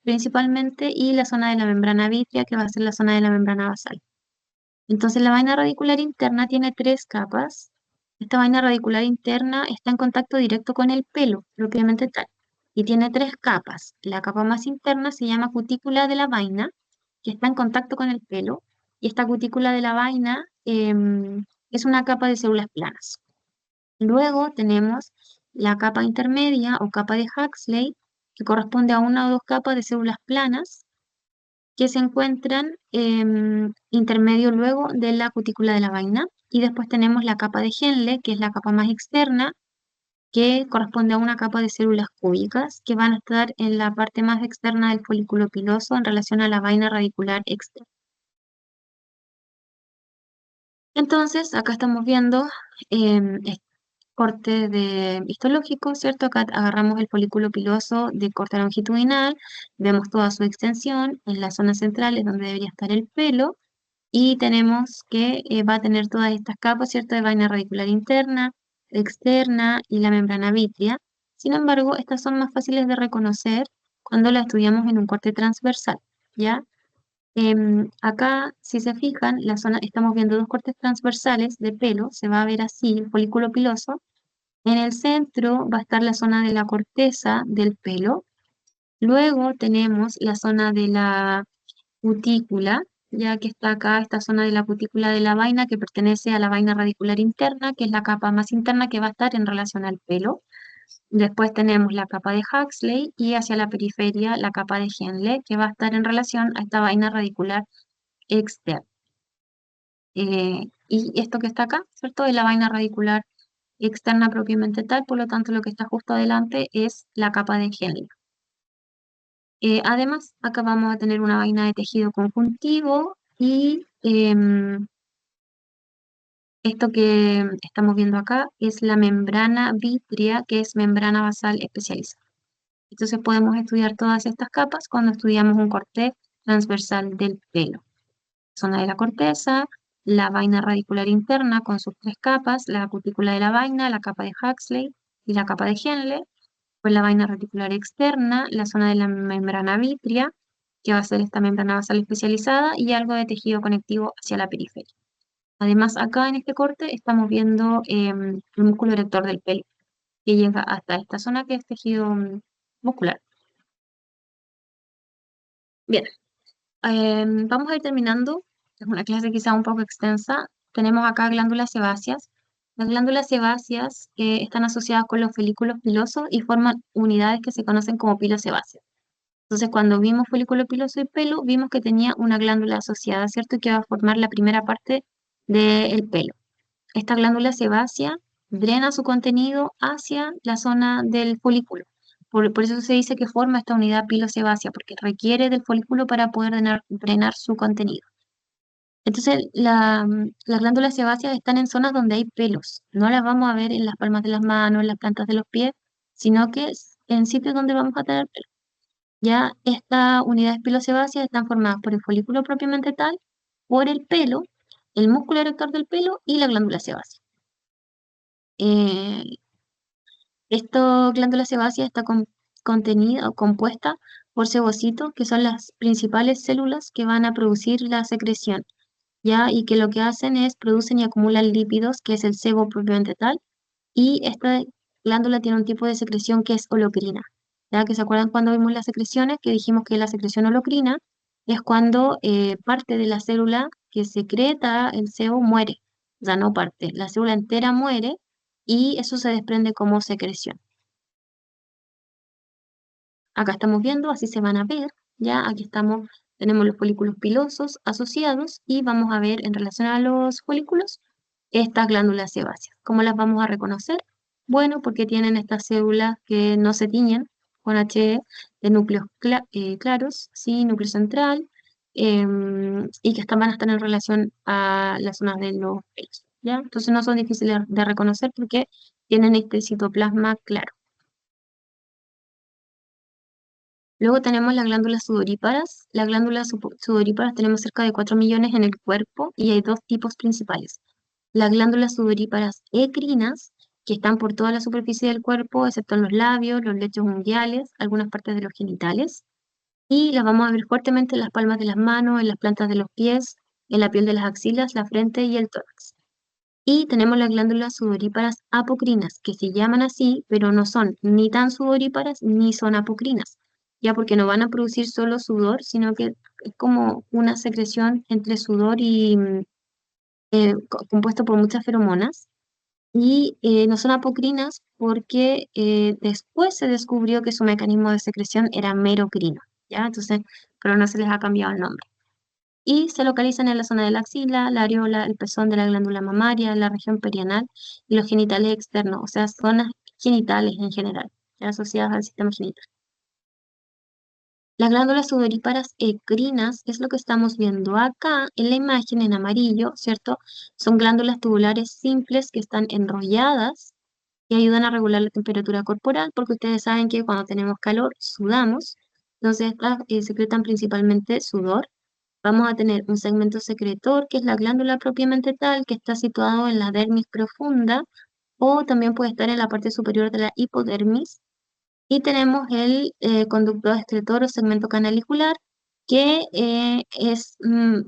principalmente, y la zona de la membrana vítrea, que va a ser la zona de la membrana basal. Entonces la vaina radicular interna tiene tres capas. Esta vaina radicular interna está en contacto directo con el pelo, propiamente tal, y tiene tres capas. La capa más interna se llama cutícula de la vaina, que está en contacto con el pelo, y esta cutícula de la vaina es una capa de células planas. Luego tenemos la capa intermedia o capa de Huxley, que corresponde a una o dos capas de células planas que se encuentran intermedio luego de la cutícula de la vaina. Y después tenemos la capa de Henle, que es la capa más externa, que corresponde a una capa de células cúbicas que van a estar en la parte más externa del folículo piloso en relación a la vaina radicular externa. Entonces, acá estamos viendo corte de histológico, ¿cierto? Acá agarramos el folículo piloso de corte longitudinal, vemos toda su extensión, en la zona central es donde debería estar el pelo, y tenemos que va a tener todas estas capas, ¿cierto? De vaina radicular interna, externa y la membrana vítrea. Sin embargo, estas son más fáciles de reconocer cuando las estudiamos en un corte transversal, ¿ya? Acá, si se fijan, la zona, estamos viendo dos cortes transversales de pelo, se va a ver así el folículo piloso. En el centro va a estar la zona de la corteza del pelo. Luego tenemos la zona de la cutícula, ya que está acá esta zona de la cutícula de la vaina que pertenece a la vaina radicular interna, que es la capa más interna que va a estar en relación al pelo. Después tenemos la capa de Huxley y hacia la periferia la capa de Henle, que va a estar en relación a esta vaina radicular externa. Y esto que está acá, ¿cierto? Es la vaina radicular externa propiamente tal, por lo tanto lo que está justo adelante es la capa de Henle. Además, acá vamos a tener una vaina de tejido conjuntivo y esto que estamos viendo acá es la membrana vítrea, que es membrana basal especializada. Entonces podemos estudiar todas estas capas cuando estudiamos un corte transversal del pelo. Zona de la corteza, la vaina radicular interna con sus tres capas, la cutícula de la vaina, la capa de Huxley y la capa de Henle, pues la vaina reticular externa, la zona de la membrana vítrea, que va a ser esta membrana basal especializada, y algo de tejido conectivo hacia la periferia. Además, acá en este corte estamos viendo el músculo erector del pelo, que llega hasta esta zona que es tejido muscular. Bien, vamos a ir terminando. Es una clase quizá un poco extensa. Tenemos acá glándulas sebáceas. Las glándulas sebáceas están asociadas con los folículos pilosos y forman unidades que se conocen como pilosebáceas. Entonces, cuando vimos folículo piloso y pelo, vimos que tenía una glándula asociada, ¿cierto? Y que va a formar la primera parte del pelo. Esta glándula sebácea drena su contenido hacia la zona del folículo. Por eso se dice que forma esta unidad pilosebácea, porque requiere del folículo para poder drenar su contenido. Entonces, las glándulas sebáceas están en zonas donde hay pelos. No las vamos a ver en las palmas de las manos, en las plantas de los pies, sino que es en sitios donde vamos a tener pelos. Ya estas unidades pilosebáceas están formadas por el folículo propiamente tal, por el pelo, el músculo erector del pelo y la glándula sebácea. Eh, Esta glándula sebácea está contenida o compuesta por sebocitos, que son las principales células que van a producir la secreción, ¿ya? Y que lo que hacen es producen y acumulan lípidos, que es el sebo propiamente tal, y esta glándula tiene un tipo de secreción que es holocrina, ¿ya? Que se acuerdan cuando vimos las secreciones, que dijimos que la secreción holocrina es cuando parte de la célula que secreta el sebo muere, o sea, no parte, la célula entera muere y eso se desprende como secreción. Acá estamos viendo, así se van a ver, ya aquí estamos, tenemos los folículos pilosos asociados y vamos a ver en relación a los folículos estas glándulas sebáceas. ¿Cómo las vamos a reconocer? Bueno, porque tienen estas células que no se tiñen con He de núcleos claros, sí, núcleo central, y que van a estar en relación a las zonas de los pelos, ¿ya? Entonces no son difíciles de reconocer porque tienen este citoplasma claro. Luego tenemos las glándulas sudoríparas. Las glándulas sudoríparas tenemos cerca de 4 millones en el cuerpo y hay dos tipos principales. Las glándulas sudoríparas ecrinas, que están por toda la superficie del cuerpo, excepto en los labios, los lechos unguiales, algunas partes de los genitales. Y las vamos a ver fuertemente en las palmas de las manos, en las plantas de los pies, en la piel de las axilas, la frente y el tórax. Y tenemos las glándulas sudoríparas apocrinas, que se llaman así, pero no son ni tan sudoríparas ni son apocrinas, ya porque no van a producir solo sudor, sino que es como una secreción entre sudor y compuesto por muchas feromonas. Y no son apocrinas porque después se descubrió que su mecanismo de secreción era merocrino, ¿ya? Entonces, pero no se les ha cambiado el nombre y se localizan en la zona de la axila, la areola, el pezón de la glándula mamaria, la región perianal y los genitales externos, o sea, zonas genitales en general, ya asociadas al sistema genital. Las glándulas sudoríparas ecrinas es lo que estamos viendo acá en la imagen en amarillo, ¿cierto? Son glándulas tubulares simples que están enrolladas y ayudan a regular la temperatura corporal, porque ustedes saben que cuando tenemos calor sudamos, entonces estas secretan principalmente sudor. Vamos a tener un segmento secretor, que es la glándula propiamente tal, que está situado en la dermis profunda, o también puede estar en la parte superior de la hipodermis. Y tenemos el conducto excretor o segmento canalicular, que es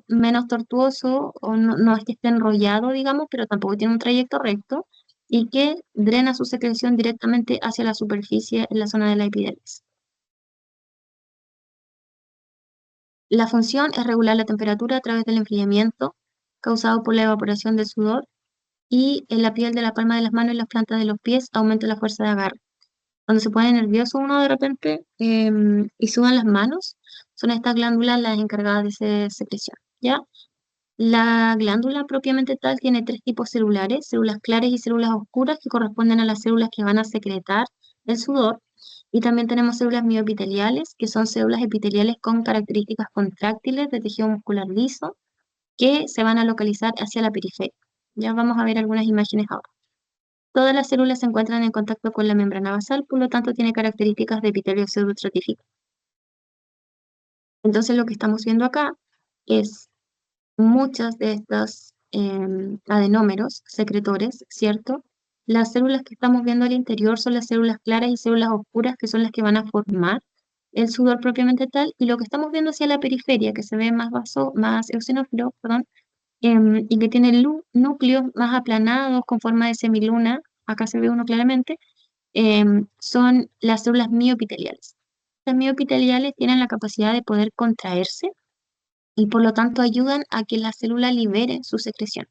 menos tortuoso, o no es que esté enrollado, digamos, pero tampoco tiene un trayecto recto, y que drena su secreción directamente hacia la superficie en la zona de la epidermis. La función es regular la temperatura a través del enfriamiento causado por la evaporación del sudor y en la piel de la palma de las manos y las plantas de los pies aumenta la fuerza de agarre. Cuando se pone nervioso uno de repente y sudan las manos, son estas glándulas las encargadas de esa secreción, ¿ya? La glándula propiamente tal tiene tres tipos celulares, células claras y células oscuras que corresponden a las células que van a secretar el sudor. Y también tenemos células mioepiteliales, que son células epiteliales con características contráctiles de tejido muscular liso, que se van a localizar hacia la periferia. Ya vamos a ver algunas imágenes ahora. Todas las células se encuentran en contacto con la membrana basal, por lo tanto tiene características de epitelio pseudoestratigráfico. Entonces lo que estamos viendo acá es muchas de estas adenómeros secretores, ¿cierto? Las células que estamos viendo al interior son las células claras y células oscuras, que son las que van a formar el sudor propiamente tal, y lo que estamos viendo hacia la periferia, que se ve más eosinófilo, perdón, y que tiene núcleos más aplanados con forma de semiluna, acá se ve uno claramente, son las células mioepiteliales. Las mioepiteliales tienen la capacidad de poder contraerse y por lo tanto ayudan a que la célula libere su secreción,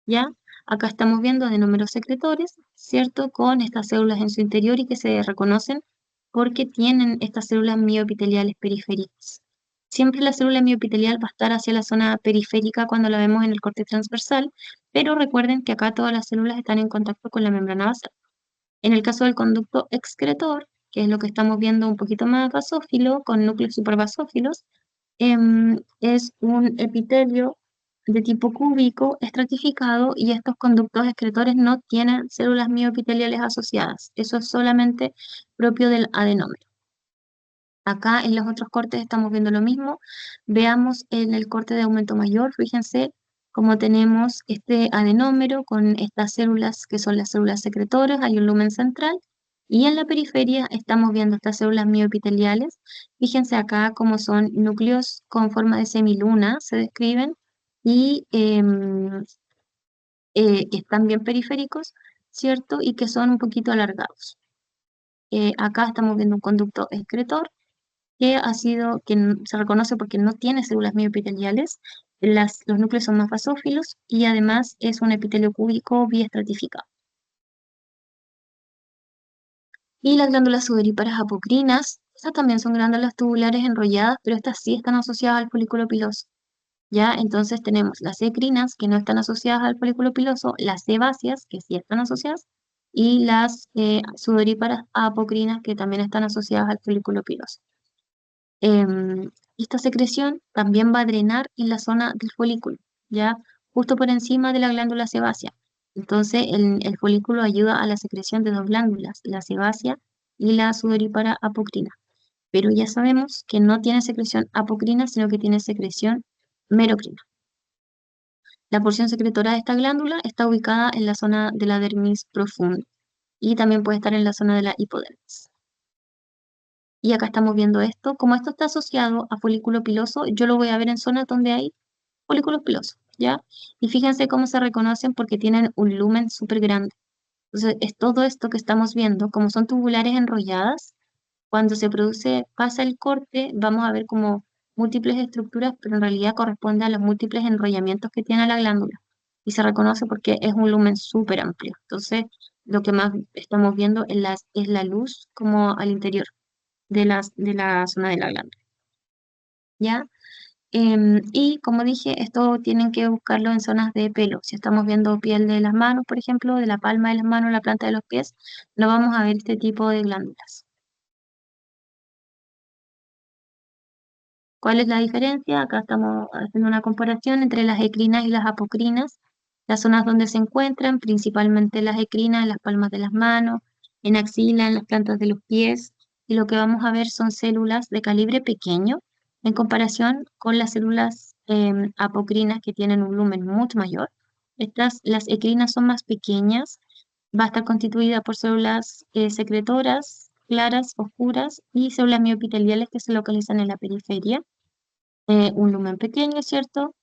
¿ya? Acá estamos viendo de números secretores, ¿cierto? Con estas células en su interior y que se reconocen porque tienen estas células mioepiteliales periféricas. Siempre la célula mioepitelial va a estar hacia la zona periférica cuando la vemos en el corte transversal, pero recuerden que acá todas las células están en contacto con la membrana basal. En el caso del conducto excretor, que es lo que estamos viendo un poquito más basófilo, con núcleos superbasófilos, es un epitelio de tipo cúbico estratificado y estos conductos excretores no tienen células mioepiteliales asociadas. Eso es solamente propio del adenómero. Acá en los otros cortes estamos viendo lo mismo. Veamos en el corte de aumento mayor, fíjense cómo tenemos este adenómero con estas células que son las células secretoras, hay un lumen central, y en la periferia estamos viendo estas células mioepiteliales. Fíjense acá cómo son núcleos con forma de semiluna, se describen, y que están bien periféricos, ¿cierto? Y que son un poquito alargados. Acá estamos viendo un conducto excretor que se reconoce porque no tiene células mioepiteliales, los núcleos son más basófilos y además es un epitelio cúbico biestratificado. Y las glándulas sudoríparas apocrinas Esas también son glándulas tubulares enrolladas, pero estas sí están asociadas al folículo piloso. ¿Ya? Entonces tenemos las ecrinas que no están asociadas al folículo piloso, las sebáceas que sí están asociadas y las sudoríparas apocrinas que también están asociadas al folículo piloso. Em, Esta secreción también va a drenar en la zona del folículo, ya justo por encima de la glándula sebácea. Entonces el folículo ayuda a la secreción de dos glándulas, la sebácea y la sudorípara apocrina. Pero ya sabemos que no tiene secreción apocrina, sino que tiene secreción merocrina. La porción secretora de esta glándula está ubicada en la zona de la dermis profunda y también puede estar en la zona de la hipodermis. Y acá estamos viendo esto. Como esto está asociado a folículo piloso, yo lo voy a ver en zonas donde hay folículos pilosos, ¿ya? Y fíjense cómo se reconocen porque tienen un lumen súper grande. Entonces, es todo esto que estamos viendo, como son tubulares enrolladas, cuando se produce, pasa el corte, vamos a ver como múltiples estructuras, pero en realidad corresponde a los múltiples enrollamientos que tiene la glándula. Y se reconoce porque es un lumen súper amplio. Entonces, lo que más estamos viendo es la luz como al interior de la zona de la glándula. ¿Ya? Y como dije, esto tienen que buscarlo en zonas de pelo. Si estamos viendo piel de las manos, por ejemplo, de la palma de las manos, la planta de los pies, no vamos a ver este tipo de glándulas. ¿Cuál es la diferencia? Acá estamos haciendo una comparación entre las ecrinas y las apocrinas, las zonas donde se encuentran, principalmente las ecrinas en las palmas de las manos, en axila, en las plantas de los pies, y lo que vamos a ver son células de calibre pequeño en comparación con las células apocrinas que tienen un lumen mucho mayor. Las ecrinas son más pequeñas, va a estar constituida por células secretoras, claras, oscuras, y células miopiteliales que se localizan en la periferia, un lumen pequeño, ¿cierto?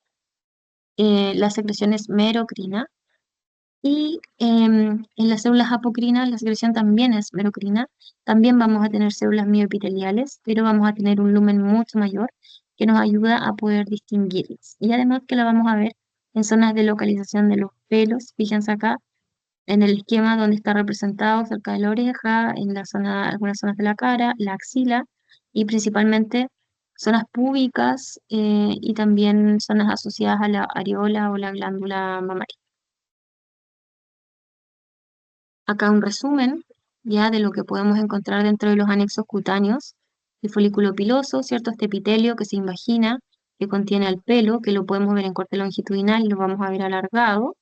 La secreción es merocrina y en las células apocrinas la secreción también es merocrina. También vamos a tener células mioepiteliales, pero vamos a tener un lumen mucho mayor que nos ayuda a poder distinguirlas. Y además que la vamos a ver en zonas de localización de los pelos. Fíjense acá en el esquema donde está representado cerca de la oreja, en la zona, algunas zonas de la cara, la axila y principalmente zonas púbicas y también zonas asociadas a la areola o la glándula mamaria. Acá un resumen ya de lo que podemos encontrar dentro de los anexos cutáneos. El folículo piloso, ¿cierto? Este epitelio que se invagina, que contiene el pelo, que lo podemos ver en corte longitudinal y lo vamos a ver alargado,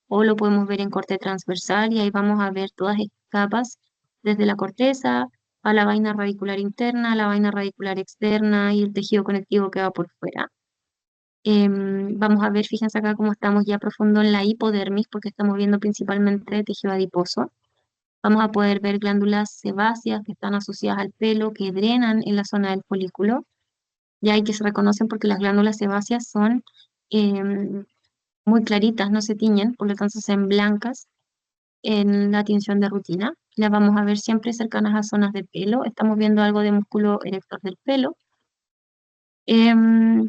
o lo podemos ver en corte transversal y ahí vamos a ver todas estas capas, desde la corteza a la vaina radicular interna, la vaina radicular externa y el tejido conectivo que va por fuera. Vamos a ver, fíjense acá cómo estamos ya profundo en la hipodermis, porque estamos viendo principalmente tejido adiposo. Vamos a poder ver glándulas sebáceas que están asociadas al pelo, que drenan en la zona del folículo, ya hay que se reconocen porque las glándulas sebáceas son em, muy claritas, no se tiñen, por lo tanto se ven blancas en la tinción de rutina. Las vamos a ver siempre cercanas a zonas de pelo. Estamos viendo algo de músculo erector del pelo. Em,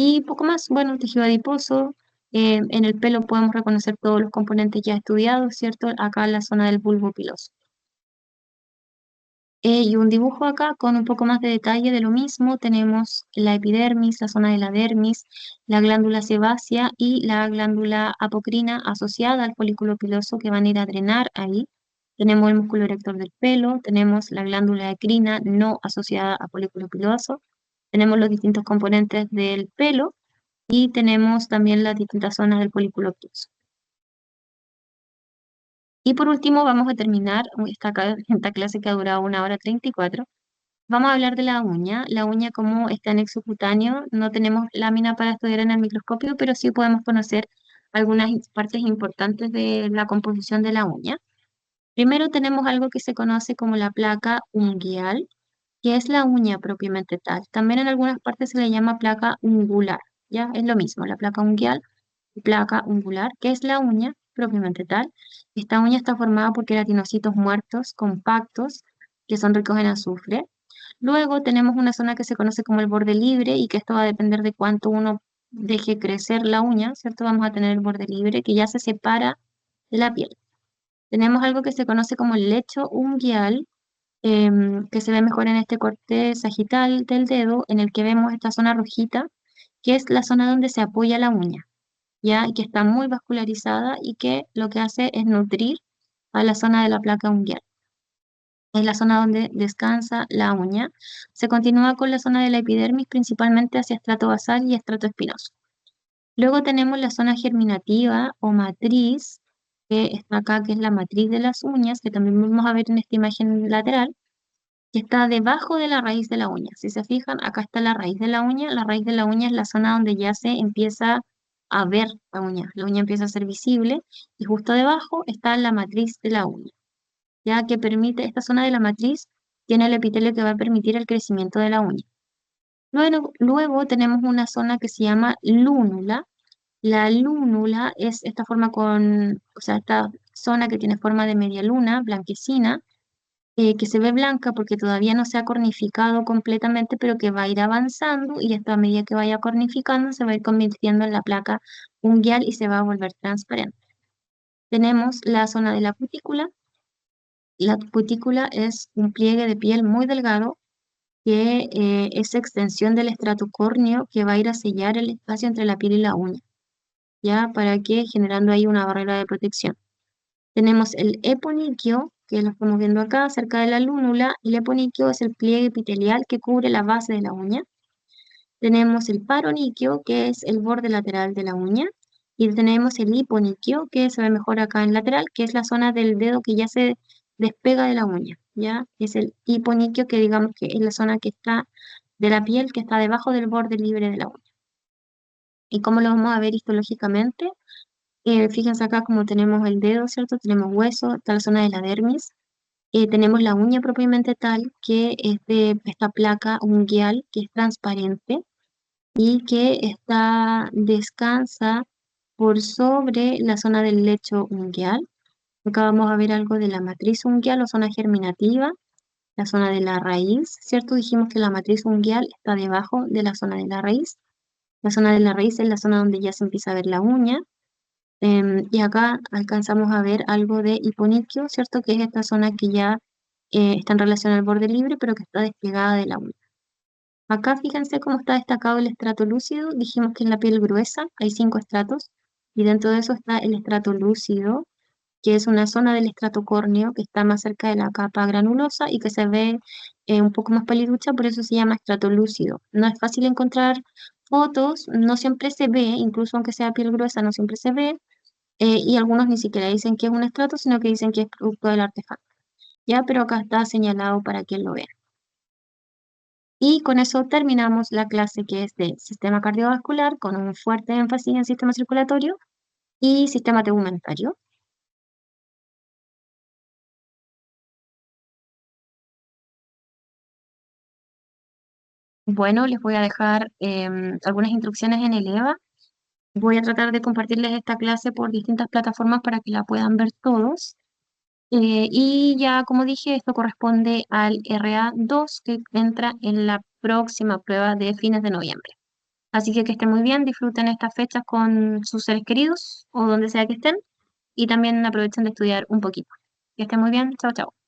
y poco más, bueno, tejido adiposo. En el pelo podemos reconocer todos los componentes ya estudiados, ¿cierto? Acá en la zona del bulbo piloso. Y un dibujo acá con un poco más de detalle de lo mismo. Tenemos la epidermis, la zona de la dermis, la glándula sebácea y la glándula apocrina asociada al folículo piloso que van a ir a drenar ahí. Tenemos el músculo erector del pelo, tenemos la glándula ecrina no asociada a folículo piloso, tenemos los distintos componentes del pelo y tenemos también las distintas zonas del folículo piloso. Y por último vamos a terminar esta clase que ha durado 1 hora 34. Vamos a hablar de la uña. La uña, como está en exocutáneo, no tenemos lámina para estudiar en el microscopio, pero sí podemos conocer algunas partes importantes de la composición de la uña. Primero tenemos algo que se conoce como la placa unguial, que es la uña propiamente tal. También en algunas partes se le llama placa ungular, ¿ya? Es lo mismo, la placa unguial y placa ungular, que es la uña propiamente tal. Esta uña está formada por queratinocitos muertos, compactos, que son ricos en azufre. Luego tenemos una zona que se conoce como el borde libre y que esto va a depender de cuánto uno deje crecer la uña, ¿cierto? Vamos a tener el borde libre que ya se separa de la piel. Tenemos algo que se conoce como el lecho unguial, que se ve mejor en este corte sagital del dedo, en el que vemos esta zona rojita, que es la zona donde se apoya la uña, ¿ya? Y que está muy vascularizada y que lo que hace es nutrir a la zona de la placa unguial. Es la zona donde descansa la uña. Se continúa con la zona de la epidermis, principalmente hacia estrato basal y estrato espinoso. Luego tenemos la zona germinativa o matriz, que está acá, que es la matriz de las uñas, que también vamos a ver en esta imagen lateral, que está debajo de la raíz de la uña. Si se fijan, acá está la raíz de la uña. La raíz de la uña es la zona donde ya se empieza a ver la uña. La uña empieza a ser visible y justo debajo está la matriz de la uña, ya que permite, esta zona de la matriz tiene el epitelio que va a permitir el crecimiento de la uña. Luego tenemos una zona que se llama lúnula. La lúnula es esta forma o sea, esta zona que tiene forma de media luna, blanquecina, que se ve blanca porque todavía no se ha cornificado completamente, pero que va a ir avanzando y esto a medida que vaya cornificando se va a ir convirtiendo en la placa unguial y se va a volver transparente. Tenemos la zona de la cutícula. La cutícula es un pliegue de piel muy delgado que es extensión del estrato córneo que va a ir a sellar el espacio entre la piel y la uña, ya para que generando ahí una barrera de protección. Tenemos el eponiquio, que lo estamos viendo acá, cerca de la lúnula. El eponiquio es el pliegue epitelial que cubre la base de la uña. Tenemos el paroniquio, que es el borde lateral de la uña. Y tenemos el hiponiquio, que se ve mejor acá en lateral, que es la zona del dedo que ya se despega de la uña, ¿ya? Es el hiponiquio, que digamos que es la zona que está de la piel, que está debajo del borde libre de la uña. ¿Y cómo lo vamos a ver histológicamente? Fíjense acá como tenemos el dedo, ¿cierto? Tenemos hueso, está la zona de la dermis. Tenemos la uña propiamente tal, que es de esta placa unguial, que es transparente y que descansa por sobre la zona del lecho unguial. Acá vamos a ver algo de la matriz unguial o zona germinativa, la zona de la raíz, ¿cierto? Dijimos que la matriz unguial está debajo de la zona de la raíz. La zona de la raíz es la zona donde ya se empieza a ver la uña. Y acá alcanzamos a ver algo de hiponiquio, ¿cierto? Que es esta zona que ya está en relación al borde libre, pero que está despegada de la uña. Acá fíjense cómo está destacado el estrato lúcido. Dijimos que en la piel gruesa hay 5 estratos, y dentro de eso está el estrato lúcido, que es una zona del estrato córneo que está más cerca de la capa granulosa y que se ve un poco más paliducha, por eso se llama estrato lúcido. No es fácil encontrar fotos, no siempre se ve, incluso aunque sea piel gruesa, no siempre se ve, y algunos ni siquiera dicen que es un estrato, sino que dicen que es producto del artefacto. Ya, pero acá está señalado para que lo vea. Y con eso terminamos la clase que es de sistema cardiovascular, con un fuerte énfasis en sistema circulatorio y sistema tegumentario. Bueno, les voy a dejar algunas instrucciones en el EVA. Voy a tratar de compartirles esta clase por distintas plataformas para que la puedan ver todos. Y ya, como dije, esto corresponde al RA2 que entra en la próxima prueba de fines de noviembre. Así que estén muy bien, disfruten estas fechas con sus seres queridos o donde sea que estén y también aprovechen de estudiar un poquito. Que estén muy bien, chao, chao.